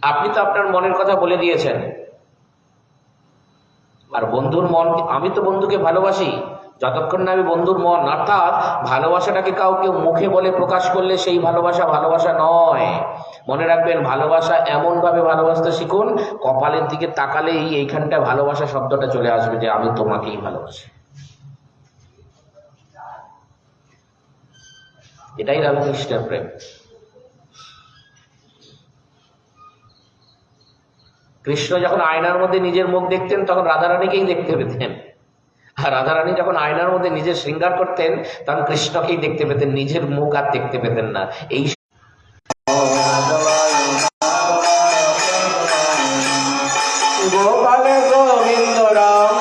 আপনি তো আপনার মনের কথা বলে দিয়েছেন। আর বন্ধুর মন, আমি তো বন্ধুকে ভালোবাসি যতক্ষণ না আমি বন্ধুর মন, অর্থাৎ ভালোবাসাটাকে কাউকে মুখে বলে প্রকাশ করলে সেই ভালোবাসা ভালোবাসা নয়। মনে রাখবেন, ভালোবাসা এমন ভাবে ভালোবাসতে শিখুন, কপালের দিকে তাকালেই এইখানটা ভালোবাসা শব্দটা চলে আসবে যে আমি তোমাকেই ভালোবাসি। এটাই রাধাকৃষ্ণের প্রেম। কৃষ্ণ যখন আয়নার মধ্যে নিজের মুখ দেখতেন তখন রাধারানীকেই দেখতে পেতেন, আর রাধারানী যখন আয়নার মধ্যে নিজের শৃঙ্গার করতেন তখন কৃষ্ণকেই দেখতে পেতেন, নিজের মুখ আর দেখতে পেতেন না। এই গোপাল গোবিন্দ রাম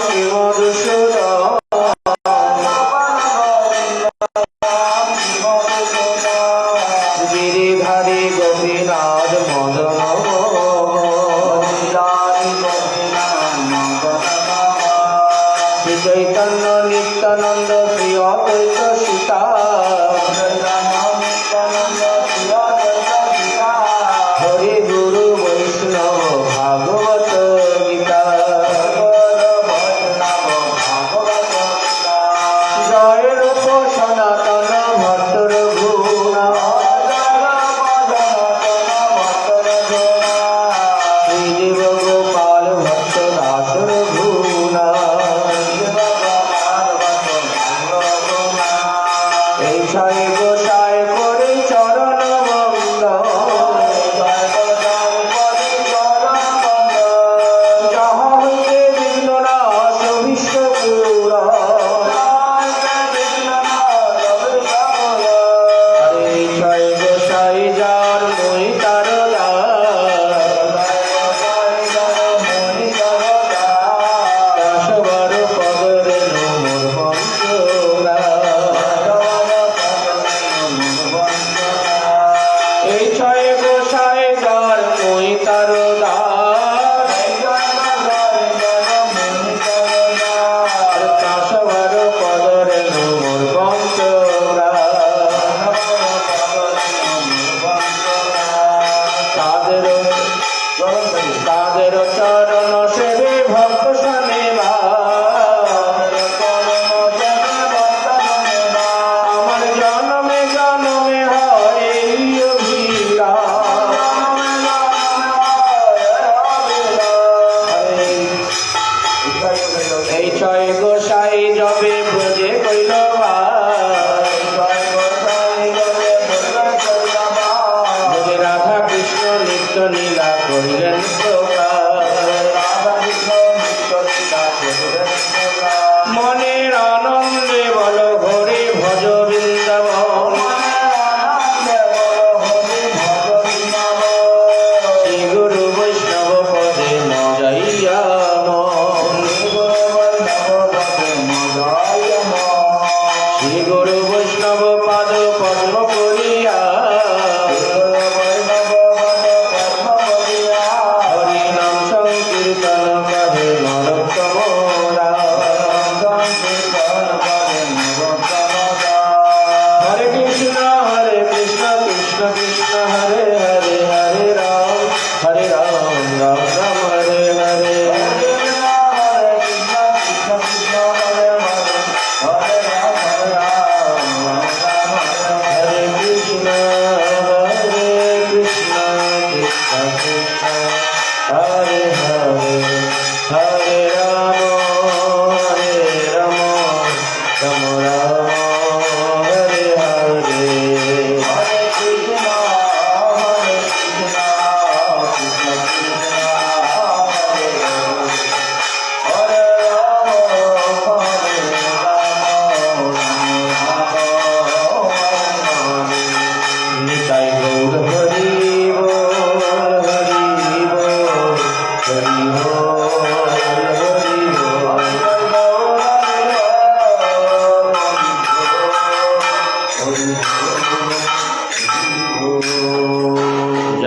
গিরিধারী গোপীনাথ মদন চৈতন্য নিত্যানন্দ শ্রী অদ্বৈত সীতা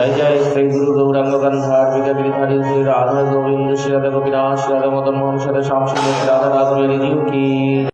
जय जय श्री गुरु गौरांग गंधार विद्यागिरिधारी श्री राधा गोविंद श्री राधा गोपीनाथ श्री राधा मदन मोहन श्री राधा श्याम सुंदर श्री राधा राघवेंद्र जी की